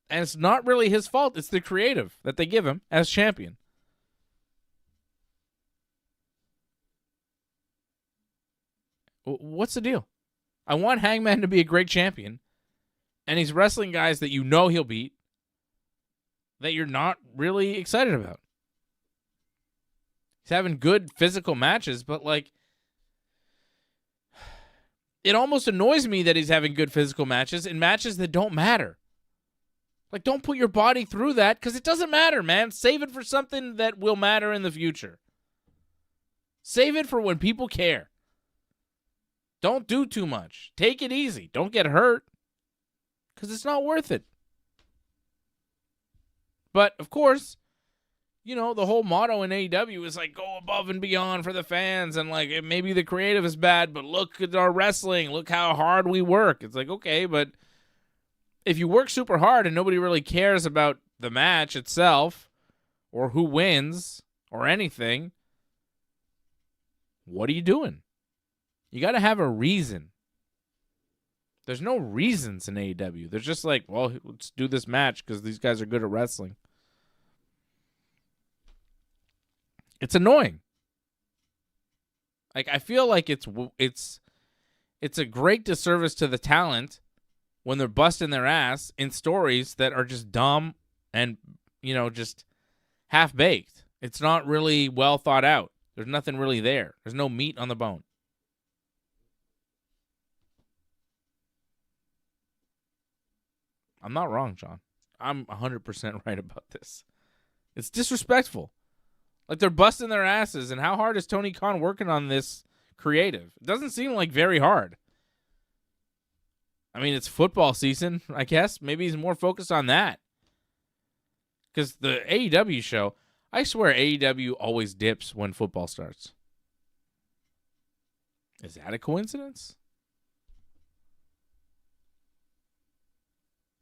And it's not really his fault. It's the creative that they give him as champion. What's the deal? I want Hangman to be a great champion, and he's wrestling guys that you know he'll beat that you're not really excited about. He's having good physical matches, but like, it almost annoys me that he's having good physical matches in matches that don't matter. Like, don't put your body through that because it doesn't matter, man. Save it for something that will matter in the future. Save it for when people care. Don't do too much. Take it easy. Don't get hurt because it's not worth it. But, of course, you know, the whole motto in AEW is like, go above and beyond for the fans. And like, maybe the creative is bad, but look at our wrestling. Look how hard we work. It's like, okay, but if you work super hard and nobody really cares about the match itself or who wins or anything, what are you doing? You got to have a reason. There's no reasons in AEW. They're just like, well, let's do this match because these guys are good at wrestling. It's annoying. Like, I feel like it's a great disservice to the talent when they're busting their ass in stories that are just dumb and, you know, just half-baked. It's not really well thought out. There's nothing really there. There's no meat on the bone. I'm not wrong, John. I'm 100% right about this. It's disrespectful. Like, they're busting their asses, and how hard is Tony Khan working on this creative? It doesn't seem like very hard. I mean, it's football season, I guess. Maybe he's more focused on that. Because the AEW show, I swear AEW always dips when football starts. Is that a coincidence?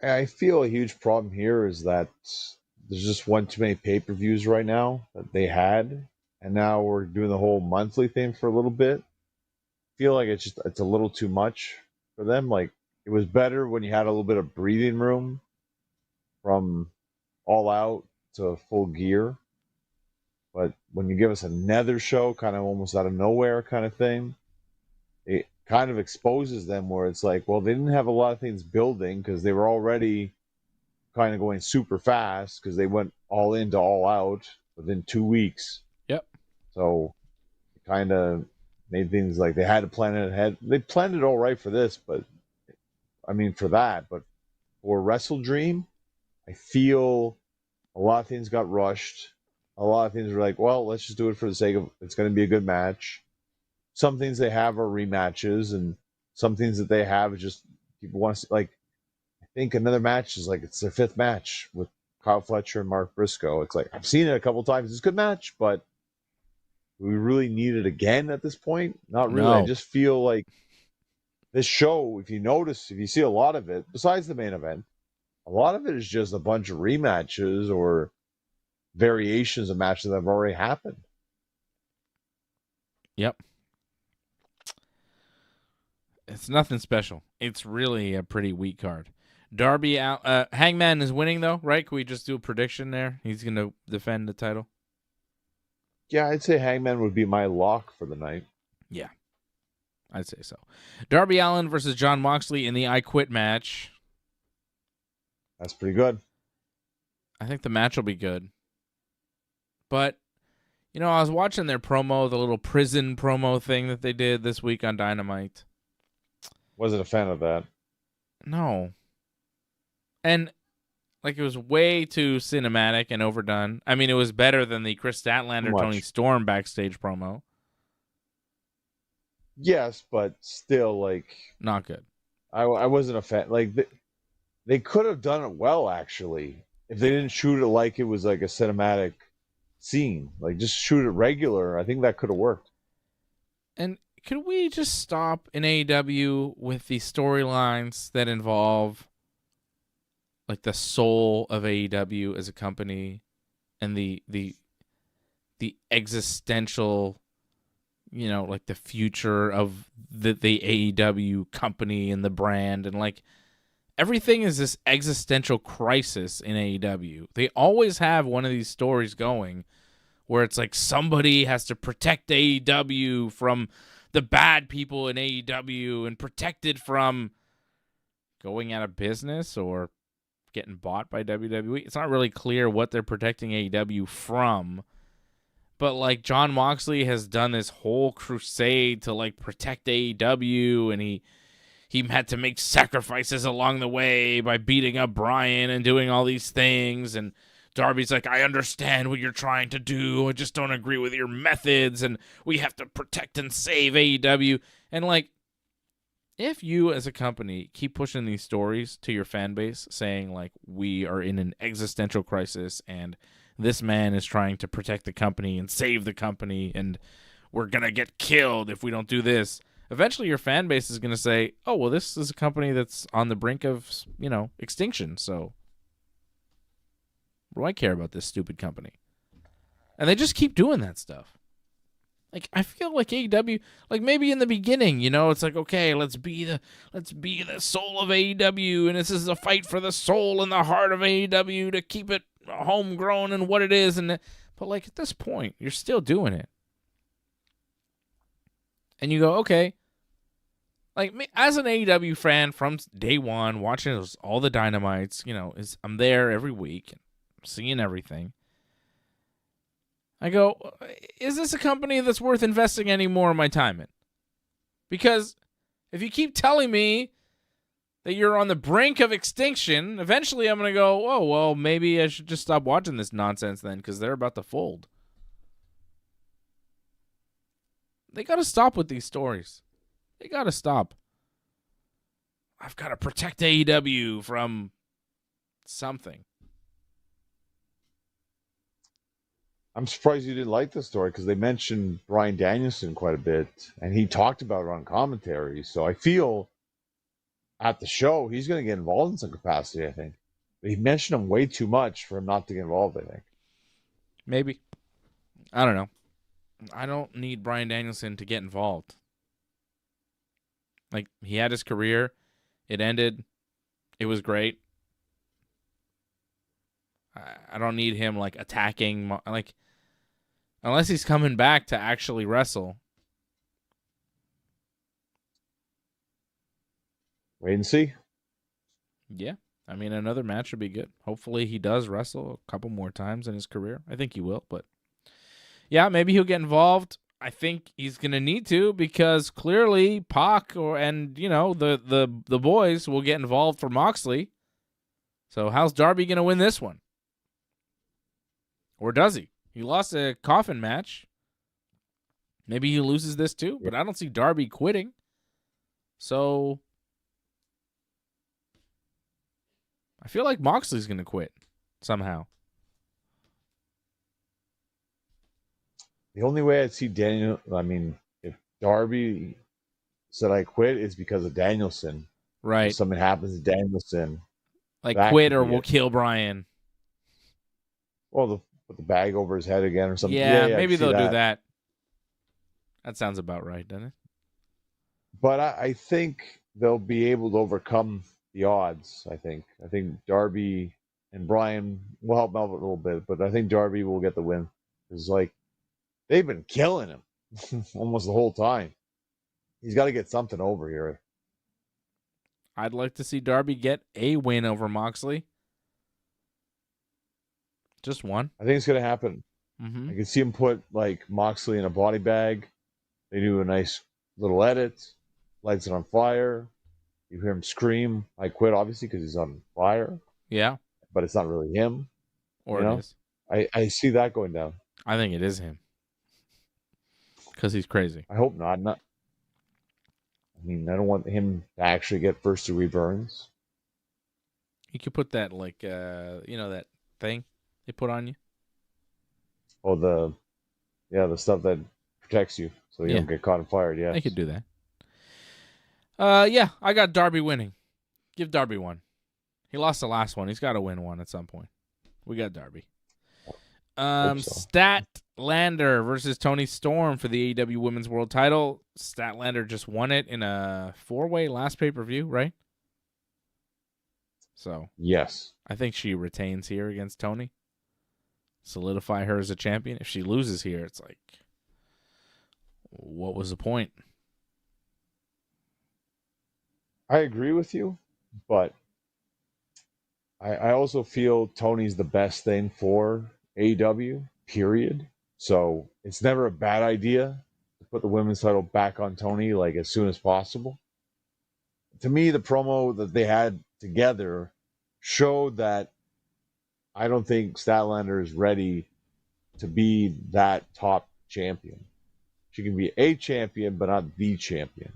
I feel a huge problem here is that there's just one too many pay-per-views right now that they had, and now we're doing the whole monthly thing for a little bit. I feel like it's a little too much for them. Like, it was better when you had a little bit of breathing room from All Out to Full Gear. But when you give us another show, kind of almost out of nowhere kind of thing, it kind of exposes them where it's like, well, they didn't have a lot of things building because they were already kind of going super fast because they went all into All Out within 2 weeks. Yep. So it kind of made things like they had to plan it ahead. They planned it all right for this, but I mean for that. But for WrestleDream, I feel a lot of things got rushed. A lot of things were like, well, let's just do it for the sake of it's going to be a good match. Some things they have are rematches, and some things that they have is just people want to see, like, I think another match is like it's their fifth match with Kyle Fletcher and Mark Briscoe. It's like, I've seen it a couple times. It's a good match, but do we really need it again at this point? Not really. No. I just feel like this show, if you see a lot of it, besides the main event, a lot of it is just a bunch of rematches or variations of matches that have already happened. Yep. It's nothing special. It's really a pretty weak card. Darby, Hangman is winning though, right? Can we just do a prediction there? He's going to defend the title. Yeah, I'd say Hangman would be my lock for the night. Yeah, I'd say so. Darby Allin versus Jon Moxley in the I Quit match. That's pretty good. I think the match will be good. But, I was watching their promo, the little prison promo thing that they did this week on Dynamite. Wasn't a fan of that. No. And, it was way too cinematic and overdone. I mean, it was better than the Chris Statlander, Tony Storm backstage promo. Yes, but still, not good. I wasn't a fan. They could have done it well, actually, if they didn't shoot it like it was like a cinematic scene. Just shoot it regular. I think that could have worked. And could we just stop in AEW with the storylines that involve the soul of AEW as a company and the existential, the future of the AEW company and the brand, and everything is this existential crisis in AEW. They always have one of these stories going where it's somebody has to protect AEW from the bad people in AEW and protect it from going out of business or getting bought by WWE. It's not really clear what they're protecting AEW from. But Jon Moxley has done this whole crusade to protect AEW, and he had to make sacrifices along the way by beating up Bryan and doing all these things. And Darby's I understand what you're trying to do. I just don't agree with your methods, and we have to protect and save AEW. And if you as a company keep pushing these stories to your fan base saying we are in an existential crisis and this man is trying to protect the company and save the company and we're going to get killed if we don't do this, eventually your fan base is going to say, oh, well, this is a company that's on the brink of, extinction. So what do I care about this stupid company? And they just keep doing that stuff. I feel like AEW, maybe in the beginning, it's okay, let's be the soul of AEW, and this is a fight for the soul and the heart of AEW to keep it homegrown and what it is, but at this point, you're still doing it, and you go, okay, me as an AEW fan from day one, watching all the Dynamites, I'm there every week, seeing everything. I go, is this a company that's worth investing any more of my time in? Because if you keep telling me that you're on the brink of extinction, eventually I'm going to go, oh, well, maybe I should just stop watching this nonsense then because they're about to fold. They got to stop with these stories. They got to stop. I've got to protect AEW from something. I'm surprised you didn't like the story because they mentioned Bryan Danielson quite a bit, and he talked about it on commentary. So I feel at the show he's going to get involved in some capacity, I think. But he mentioned him way too much for him not to get involved, I think. Maybe. I don't know. I don't need Bryan Danielson to get involved. He had his career. It ended. It was great. I don't need him attacking unless he's coming back to actually wrestle. Wait and see. Yeah. I mean, another match would be good. Hopefully he does wrestle a couple more times in his career. I think he will, but yeah, maybe he'll get involved. I think he's going to need to because clearly Pac and the boys will get involved for Moxley. So how's Darby going to win this one? Or does he? He lost a coffin match. Maybe he loses this too, but I don't see Darby quitting. So I feel like Moxley's going to quit somehow. The only way I'd see if Darby said I quit, it's because of Danielson. Right. If something happens to Danielson. Quit or we'll kill Bryan. Well, put the bag over his head again or something. Yeah, I maybe see they'll do that. That sounds about right, doesn't it? But I think they'll be able to overcome the odds. I think Darby and Bryan will help out a little bit, but I think Darby will get the win. It's like they've been killing him almost the whole time. He's got to get something over here. I'd like to see Darby get a win over Moxley. Just one. I think it's going to happen. Mm-hmm. I can see him put like Moxley in a body bag. They do a nice little edit, lights it on fire. You hear him scream, "I quit," obviously, because he's on fire. Yeah. But it's not really him. Or it is. I see that going down. I think it is him. Because he's crazy. I hope not. I mean, I don't want him to actually get first degree burns. You could put that, like, that thing they put on you. Oh, the stuff that protects you so you don't get caught on fire. Yeah, they could do that. I got Darby winning. Give Darby one. He lost the last one. He's got to win one at some point. We got Darby. Statlander versus Tony Storm for the AEW Women's World Title. Statlander just won it in a 4-way last pay-per-view, right? So yes, I think she retains here against Tony. Solidify her as a champion. If she loses here, it's like, what was the point? I agree with you, but I also feel Tony's the best thing for AEW, period. So it's never a bad idea to put the women's title back on Tony like as soon as possible. To me, the promo that they had together showed that I don't think Statlander is ready to be that top champion. She can be a champion, but not the champion.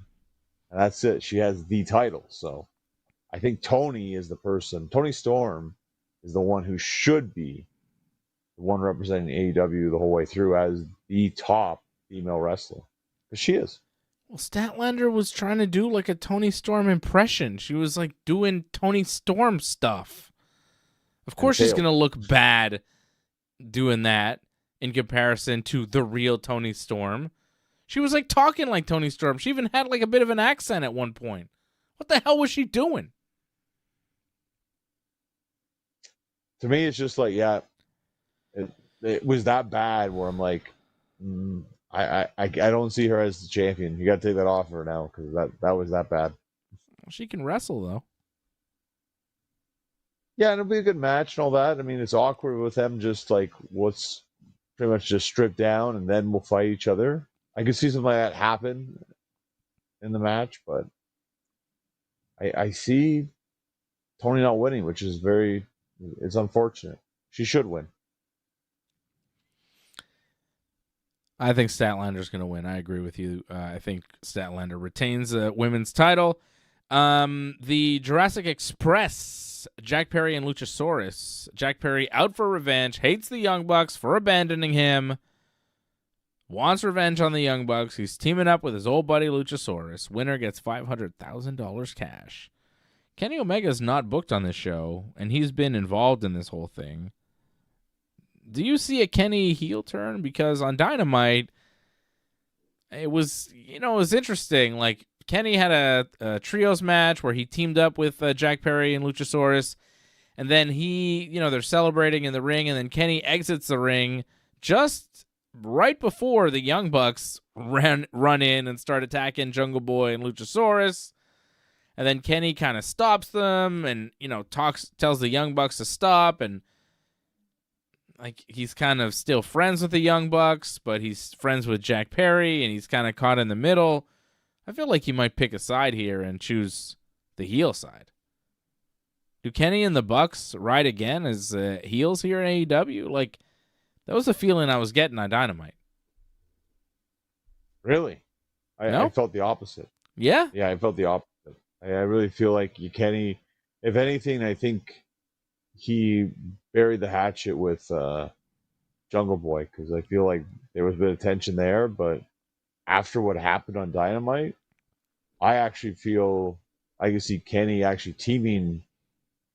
And that's it. She has the title. So I think Tony is the person. Tony Storm is the one who should be the one representing AEW the whole way through as the top female wrestler. Because she is. Well, Statlander was trying to do like a Tony Storm impression. She was like doing Tony Storm stuff. Of course she's going to look bad doing that in comparison to the real Tony Storm. She was like talking like Tony Storm. She even had like a bit of an accent at one point. What the hell was she doing? To me, it's just like, it was that bad where I'm like, I don't see her as the champion. You got to take that off her now because that was that bad. Well, she can wrestle though. Yeah, and it'll be a good match and all that. I mean, it's awkward with them just like what's pretty much just stripped down and then we'll fight each other. I could see something like that happen in the match, but I see Tony not winning, which is it's unfortunate. She should win. I think Statlander's going to win. I agree with you. I think Statlander retains the women's title. The Jurassic Express, Jack Perry and Luchasaurus. Jack Perry out for revenge, hates the Young Bucks for abandoning him, wants revenge on the Young Bucks. He's teaming up with his old buddy Luchasaurus. Winner gets $500,000 cash. Kenny Omega's not booked on this show, and he's been involved in this whole thing. Do you see a Kenny heel turn? Because on Dynamite, it was interesting. Like, Kenny had a trios match where he teamed up with Jack Perry and Luchasaurus, and then they're celebrating in the ring, and then Kenny exits the ring just right before the Young Bucks run in and start attacking Jungle Boy and Luchasaurus. And then Kenny kind of stops them and, tells the Young Bucks to stop. And, like, he's kind of still friends with the Young Bucks, but he's friends with Jack Perry, and he's kind of caught in the middle. I feel like he might pick a side here and choose the heel side. Do Kenny and the Bucks ride again as heels here in AEW? Like, that was the feeling I was getting on Dynamite. Really? I felt the opposite. Yeah? Yeah, I felt the opposite. I really feel like Kenny, if anything, I think he buried the hatchet with Jungle Boy because I feel like there was a bit of tension there. But after what happened on Dynamite, I actually feel I can see Kenny actually teaming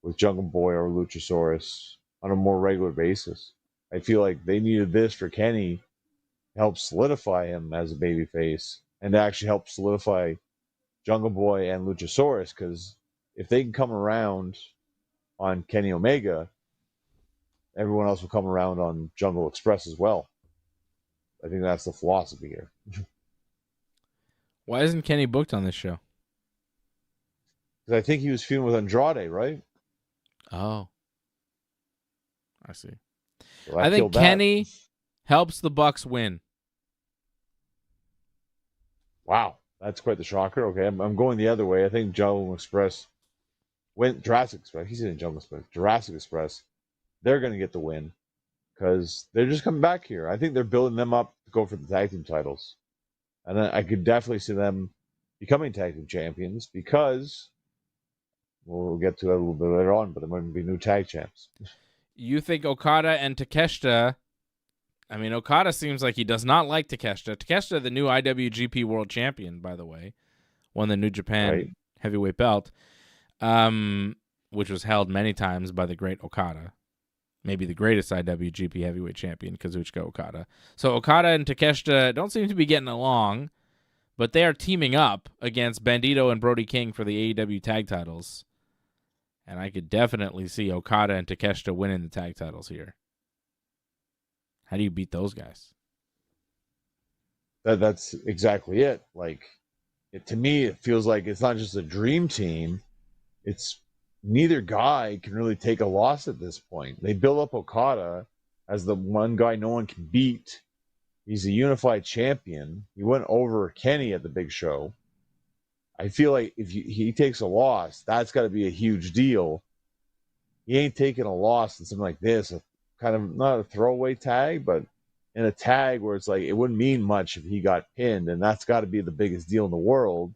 with Jungle Boy or Luchasaurus on a more regular basis. I feel like they needed this for Kenny to help solidify him as a babyface and to actually help solidify Jungle Boy and Luchasaurus, because if they can come around on Kenny Omega, everyone else will come around on Jungle Express as well. I think that's the philosophy here. Why isn't Kenny booked on this show? Because I think he was feuding with Andrade, right? Oh, I see. So I think Kenny helps the Bucks win. Wow, that's quite the shocker. Okay, I'm going the other way. I think Jungle Express Jurassic Express. He's in Jungle Express. Jurassic Express. They're going to get the win because they're just coming back here. I think they're building them up to go for the tag team titles, and I could definitely see them becoming tag team champions because we'll get to it a little bit later on. But there might be new tag champs. You think Okada and Takeshita? I mean, Okada seems like he does not like Takeshita. Takeshita, the new IWGP World Champion, by the way, won the New Japan heavyweight belt, which was held many times by the great Okada. Maybe the greatest IWGP heavyweight champion, Kazuchika Okada. So Okada and Takeshita don't seem to be getting along, but they are teaming up against Bandito and Brody King for the AEW tag titles. And I could definitely see Okada and Takeshita winning the tag titles here. How do you beat those guys? That's exactly it. Like, to me, it feels like it's not just a dream team. It's neither guy can really take a loss at this point. They build up Okada as the one guy no one can beat. He's a unified champion. He went over Kenny at the big show. I feel like if he takes a loss, that's got to be a huge deal. He ain't taking a loss in something like this, kind of not a throwaway tag, but in a tag where it's like it wouldn't mean much if he got pinned, and that's got to be the biggest deal in the world.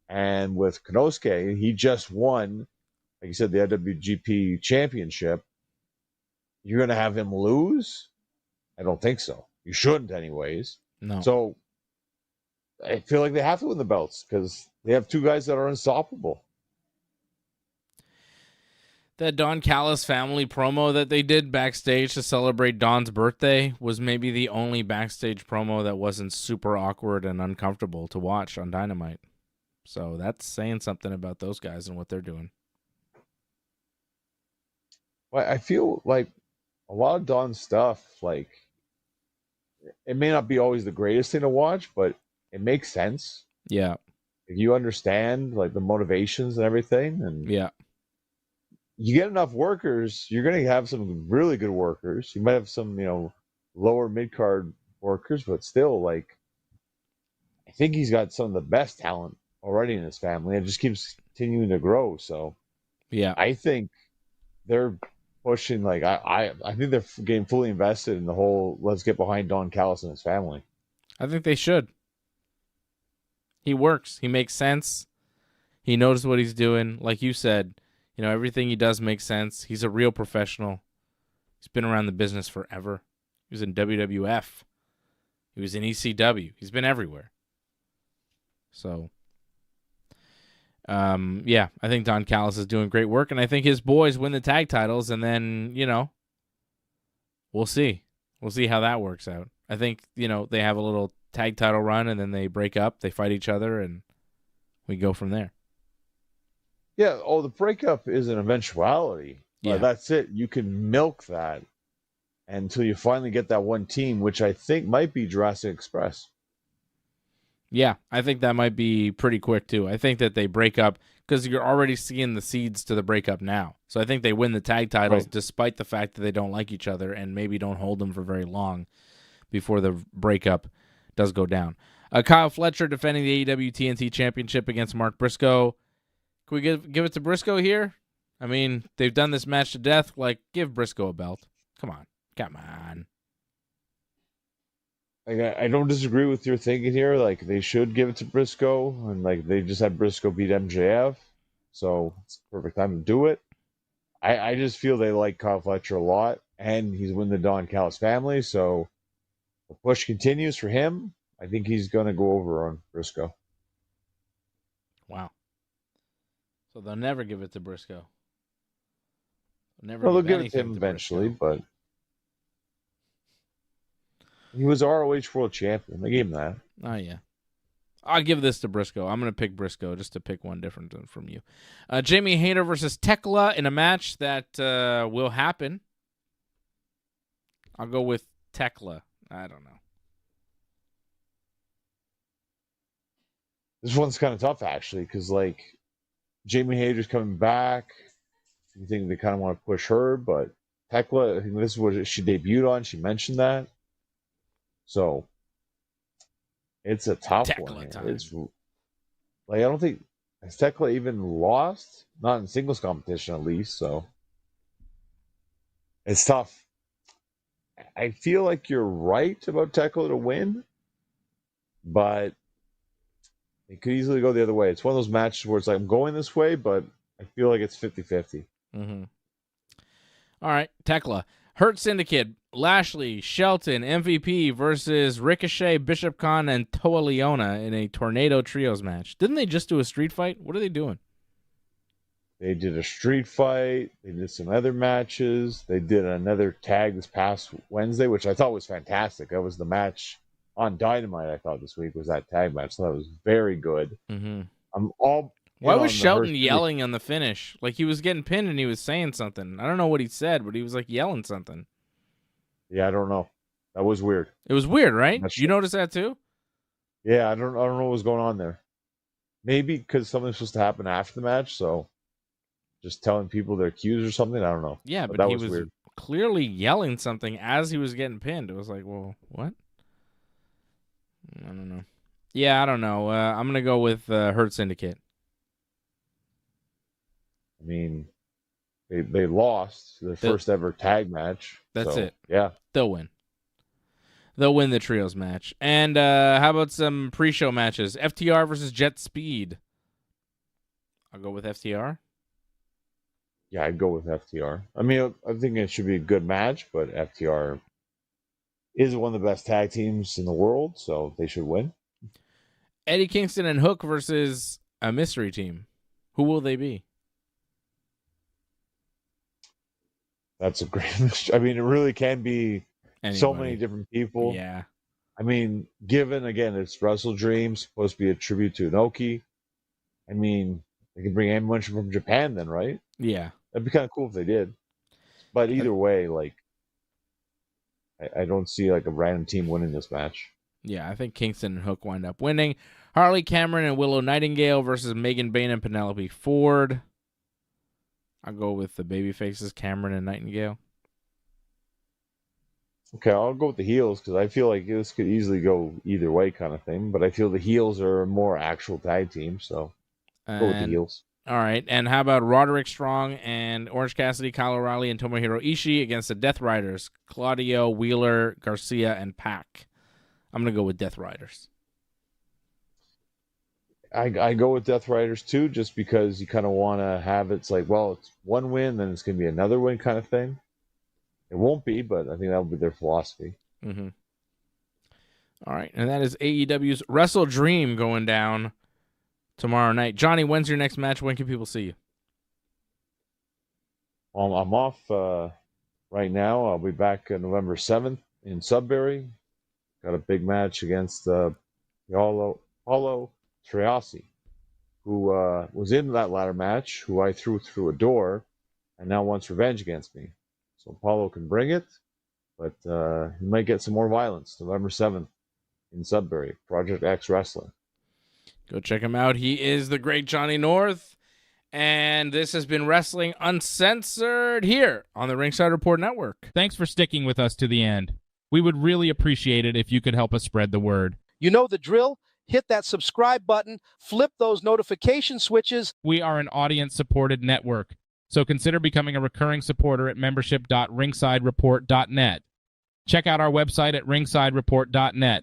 And with Konosuke, he just won, like you said, the IWGP Championship. You're going to have him lose? I don't think so. You shouldn't, anyways. No. So I feel like they have to win the belts because they have two guys that are unstoppable. That Don Callis family promo that they did backstage to celebrate Don's birthday was maybe the only backstage promo that wasn't super awkward and uncomfortable to watch on Dynamite. So that's saying something about those guys and what they're doing. Well, I feel like a lot of Don's stuff, like, it may not be always the greatest thing to watch, but it makes sense. Yeah. If you understand, like, the motivations and everything, and yeah, you get enough workers, you're going to have some really good workers. You might have some, lower mid-card workers, but still, like, I think he's got some of the best talent already in his family. It just keeps continuing to grow. So, yeah, I think they're pushing, like, I think they're getting fully invested in the whole let's get behind Don Callis and his family. I think they should. He works. He makes sense. He knows what he's doing. Like you said, everything he does makes sense. He's a real professional. He's been around the business forever. He was in WWF. He was in ECW. He's been everywhere. So, I think Don Callis is doing great work, and I think his boys win the tag titles, and then, we'll see. We'll see how that works out. I think, they have a little tag title run, and then they break up, they fight each other, and we go from there. Yeah, the breakup is an eventuality. Yeah. That's it. You can milk that until you finally get that one team, which I think might be Jurassic Express. Yeah, I think that might be pretty quick, too. I think that they break up because you're already seeing the seeds to the breakup now. So I think they win the tag titles despite the fact that they don't like each other and maybe don't hold them for very long before the breakup does go down. Kyle Fletcher defending the AEW TNT Championship against Mark Briscoe. Can we give it to Briscoe here? I mean, they've done this match to death. Like, give Briscoe a belt. Come on. I don't disagree with your thinking here. Like, they should give it to Briscoe, and like they just had Briscoe beat MJF, so it's the perfect time to do it. I just feel they like Kyle Fletcher a lot, and he's with the Don Callis family, so the push continues for him. I think he's going to go over on Briscoe. Wow. So they'll never give it to Briscoe. They'll give it to him eventually, but He was ROH World Champion. They gave him that. Oh, yeah. I'll give this to Briscoe. I'm going to pick Briscoe just to pick one different from you. Jamie Hayter versus Tekla in a match that will happen. I'll go with Tekla. I don't know. This one's kind of tough, actually, because, like, Jamie Hayter's coming back. You think they kind of want to push her, but Tekla, I think this is what she debuted on. She mentioned that. So, it's a tough one. It's like, I don't think, has Tekla even lost? Not in singles competition, at least, so. It's tough. I feel like you're right about Tekla to win, but it could easily go the other way. It's one of those matches where it's like, I'm going this way, but I feel like it's 50-50. Mm-hmm. All right, Tekla. Hurt Syndicate, Lashley, Shelton, MVP versus Ricochet, Bishop Khan, and Toa Leona in a Tornado Trios match. Didn't they just do a street fight? What are they doing? They did a street fight. They did some other matches. They did another tag this past Wednesday, which I thought was fantastic. That was the match on Dynamite, I thought, this week was that tag match. So that was very good. Mm-hmm. Why was Shelton yelling on the finish? Like, he was getting pinned and he was saying something. I don't know what he said, but he was like yelling something. Yeah, I don't know. That was weird. It was weird, right? You notice that too? Yeah, I don't know what was going on there. Maybe because something's supposed to happen after the match, so just telling people their cues or something. I don't know. Yeah, but he was weird. Clearly yelling something as he was getting pinned. It was like, well, what? I don't know. Yeah, I don't know. I'm gonna go with Hurt Syndicate. I mean, they lost their first ever tag match. That's it. Yeah. They'll win. They'll win the trios match. And how about some pre-show matches? FTR versus Jet Speed. I'll go with FTR. Yeah, I'd go with FTR. I mean, I think it should be a good match, but FTR is one of the best tag teams in the world, so they should win. Eddie Kingston and Hook versus a mystery team. Who will they be? That's a great mystery. I mean, it really can be so many different people. Yeah. I mean, given, again, it's WrestleDream, supposed to be a tribute to Inoki. I mean, they can bring anyone from Japan then, right? Yeah. That'd be kind of cool if they did. But either way, like, I don't see like a random team winning this match. Yeah, I think Kingston and Hook wind up winning. Harley Cameron and Willow Nightingale versus Megan Bayne and Penelope Ford. I'll go with the babyfaces, Cameron and Nightingale. Okay, I'll go with the heels because I feel like this could easily go either way kind of thing. But I feel the heels are a more actual tag team, so go with the heels. All right, and how about Roderick Strong and Orange Cassidy, Kyle O'Reilly, and Tomohiro Ishii against the Death Riders, Claudio, Wheeler, Garcia, and Pac? I'm going to go with Death Riders. I go with Death Riders too, just because you kind of want to have it's like, well, it's one win, then it's going to be another win kind of thing. It won't be, but I think that will be their philosophy. Mm-hmm. All right, and that is AEW's WrestleDream going down tomorrow night. Johnny, when's your next match? When can people see you? I'm off right now. I'll be back November 7th in Sudbury. Got a big match against Paulo Triassi, who was in that ladder match, who I threw through a door, and now wants revenge against me. So Paulo can bring it, but he might get some more violence. November 7th in Sudbury, Project X Wrestling. Go check him out. He is the great Johnny North. And this has been Wrestling Uncensored here on the Ringside Report Network. Thanks for sticking with us to the end. We would really appreciate it if you could help us spread the word. You know the drill. Hit that subscribe button. Flip those notification switches. We are an audience-supported network, so consider becoming a recurring supporter at membership.ringsidereport.net. Check out our website at ringsidereport.net.